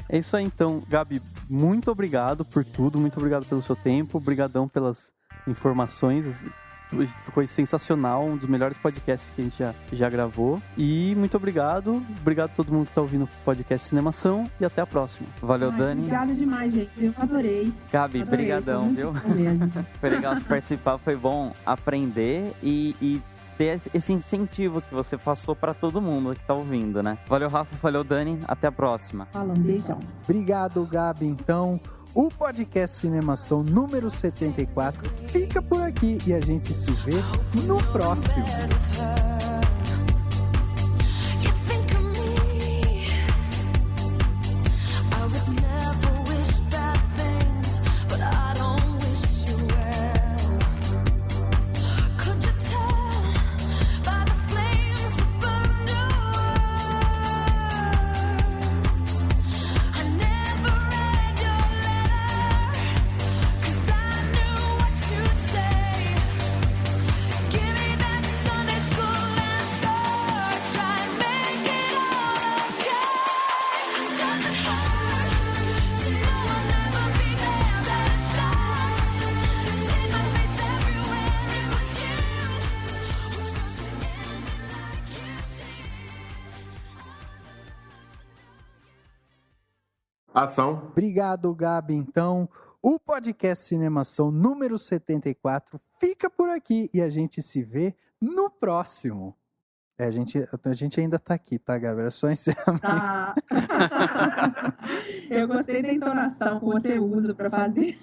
É isso aí, então. Gabi, muito obrigado por tudo. Muito obrigado pelo seu tempo. Obrigadão pelas informações. Foi sensacional, um dos melhores podcasts que a gente já gravou. E muito obrigado. Obrigado a todo mundo que tá ouvindo o podcast Cinemação. E até a próxima. Valeu, Dani. Obrigada demais, gente. Eu adorei. Gabi, brigadão, viu? Foi legal se participar, foi bom aprender e ter esse incentivo que você passou pra todo mundo que tá ouvindo, né? Valeu, Rafa. Valeu, Dani. Até a próxima. Falou, um beijão. Obrigado, Gabi. Então, o podcast Cinemação número 74 fica por aqui e a gente se vê no próximo. I would never wish bad things, but I don't Ação. Obrigado, Gabi. Então, o podcast Cinemação número 74 fica por aqui e a gente se vê no próximo. A gente ainda tá aqui, tá, Gabi? Era só encerramento. Tá. Eu gostei da entonação que você usa pra fazer.